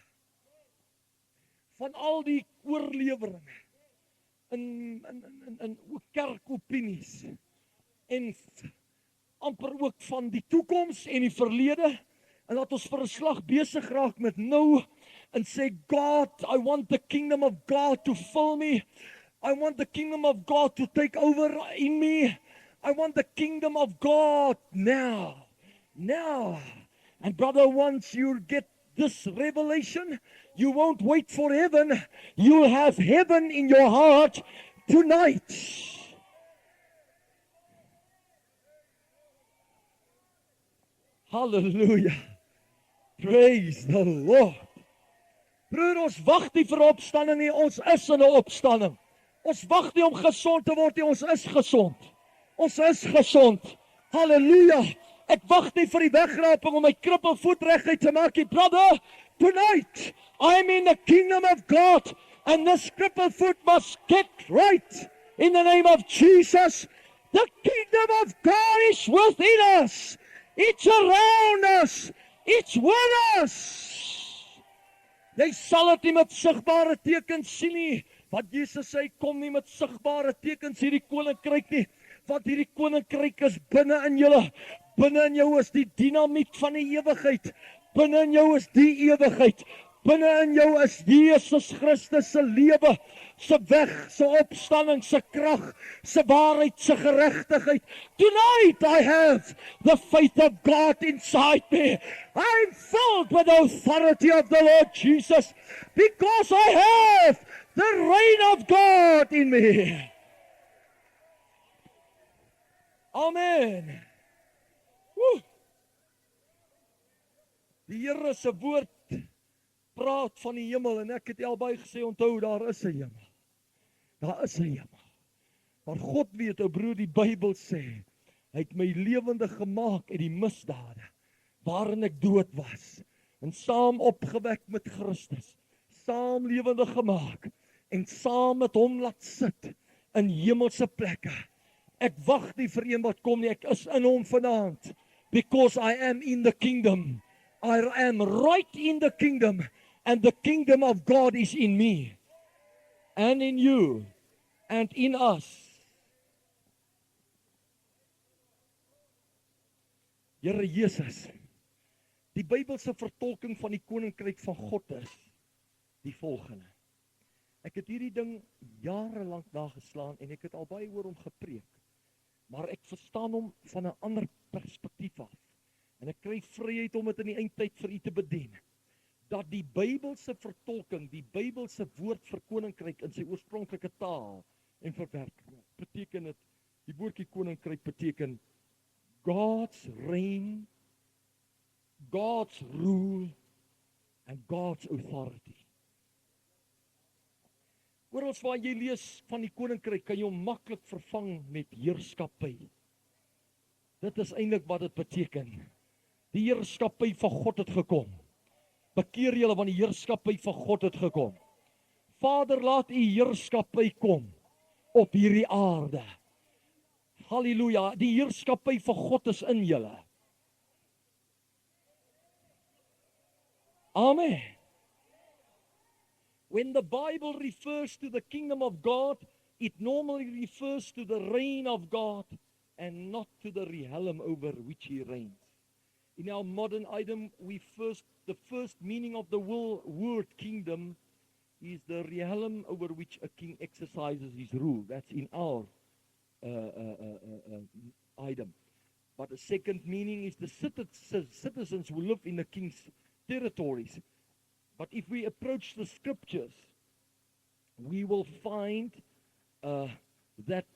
Speaker 1: Van al die oorleweringe. In ook kerkopinies. En amper ook van die toekoms en die verlede. En laat ons vir 'n slag besig raak met nou. En sê, God, I want the kingdom of God to fill me. I want the kingdom of God to take over in me. I want the kingdom of God now. Now. And brother, once you get this revelation, you won't wait for heaven. You'll have heaven in your heart tonight. Hallelujah. Praise the Lord. Broer, ons wag nie vir opstanding nie, ons is in 'n opstanding. Ons wag nie om gesond te word nie, ons is gesond. Ons is gesond. Halleluja. Ek wag nie vir die wegraping om my krippelvoet reguit te maak nie. Brother, tonight I'm in the kingdom of God and this crippled must get right in the name of Jesus. The kingdom of God is within us. It's around us. It's with us. Jy sal dit nie met sigbare tekens sien nie. Wat Jesus sê, kom nie met sigbare tekens hierdie koninkryk nie. Want hierdie koninkryk is binne in julle. Binne in jou is die dinamiet van die ewigheid. Binne in jou is die ewigheid. Binne in jou is Jesus Christus se lewe, se weg, se opstanding, se krag, se waarheid, se geregtigheid. Tonight I have the faith of God inside me. I'm filled with the authority of the Lord Jesus because I have the reign of God in me. Amen. Woe. Die Here se woord praat van die hemel en ek het albei gesê, onthou, daar is 'n hemel. Daar is 'n hemel. Maar God weet, ou broer, die Bybel sê, hy het my lewendig gemaak uit die misdade waarin ek dood was en saam opgewek met Christus, saam lewendig gemaak en saam met hom laat sit in hemelse plekke. Ek wag nie vir een wat kom nie, ek is in hom vanaand. Because I am in the kingdom. I am right in the kingdom. And the kingdom of God is in me. And in you. And in us. Here Jesus. Die Bybelse vertolking van die koninkryk van God is die volgende. Ek het hierdie ding jare lank nageslaan en ek het al baie oor hom gepreek. Maar ek verstaan hom van 'n ander perspektief af. En ek kry vryheid om dit in die eindtyd vir u te bedien. Dat die Bybelse vertolking, die Bybelse woord vir koninkryk in sy oorspronklike taal en verwerking, beteken dit, die woordjie koninkryk beteken God's reign, God's rule and God's authority. Oral waar jy lees van die koninkryk, kan jy hom maklik vervang met heerskappy. Dit is eintlik wat dit beteken. Die heerskappy van God het gekom. Bekeer julle, want die heerskappy van God het gekom. Vader, laat u heerskappy kom op hierdie aarde. Halleluja, die heerskappy van God is in julle. Amen. When the Bible refers to the kingdom of God, it normally refers to the reign of God and not to the realm over which he reigns. In our modern idiom, the first meaning of the word kingdom is the realm over which a king exercises his rule. That's in our idiom. But the second meaning is the citizens who live in the king's territories. But if we approach the scriptures, we will find that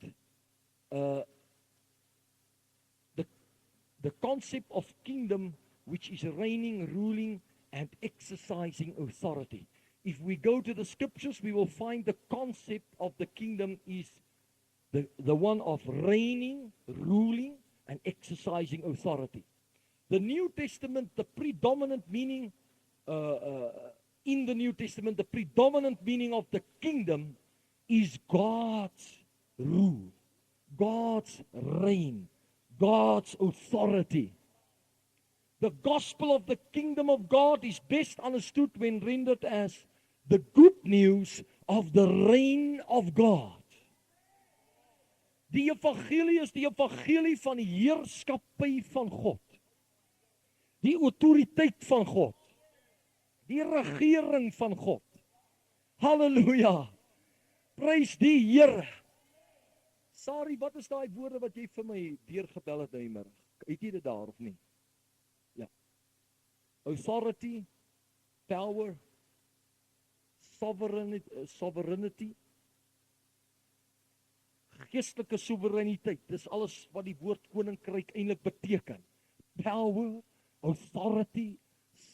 Speaker 1: the concept of kingdom, which is reigning, ruling, and exercising authority. If we go to the scriptures, we will find the concept of the kingdom is the one of reigning, ruling, and exercising authority. The New Testament, the predominant meaning in the New Testament, the predominant meaning of the kingdom is God's rule, God's reign, God's authority. The gospel of the kingdom of God is best understood when rendered as the good news of the reign of God. Die evangelie is die evangelie van die heerskappy van God. Die autoriteit van God. Die regering van God. Halleluja. Prys die Here. Sari, wat is daai woorde wat jy vir my deurgebel het nou die middag? Het jy dit daar of nie? Ja. Authority, power, sovereignty, geestelike soewereiniteit. Dis alles wat die woord koninkryk eintlik beteken. Power, authority,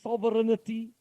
Speaker 1: sovereignty,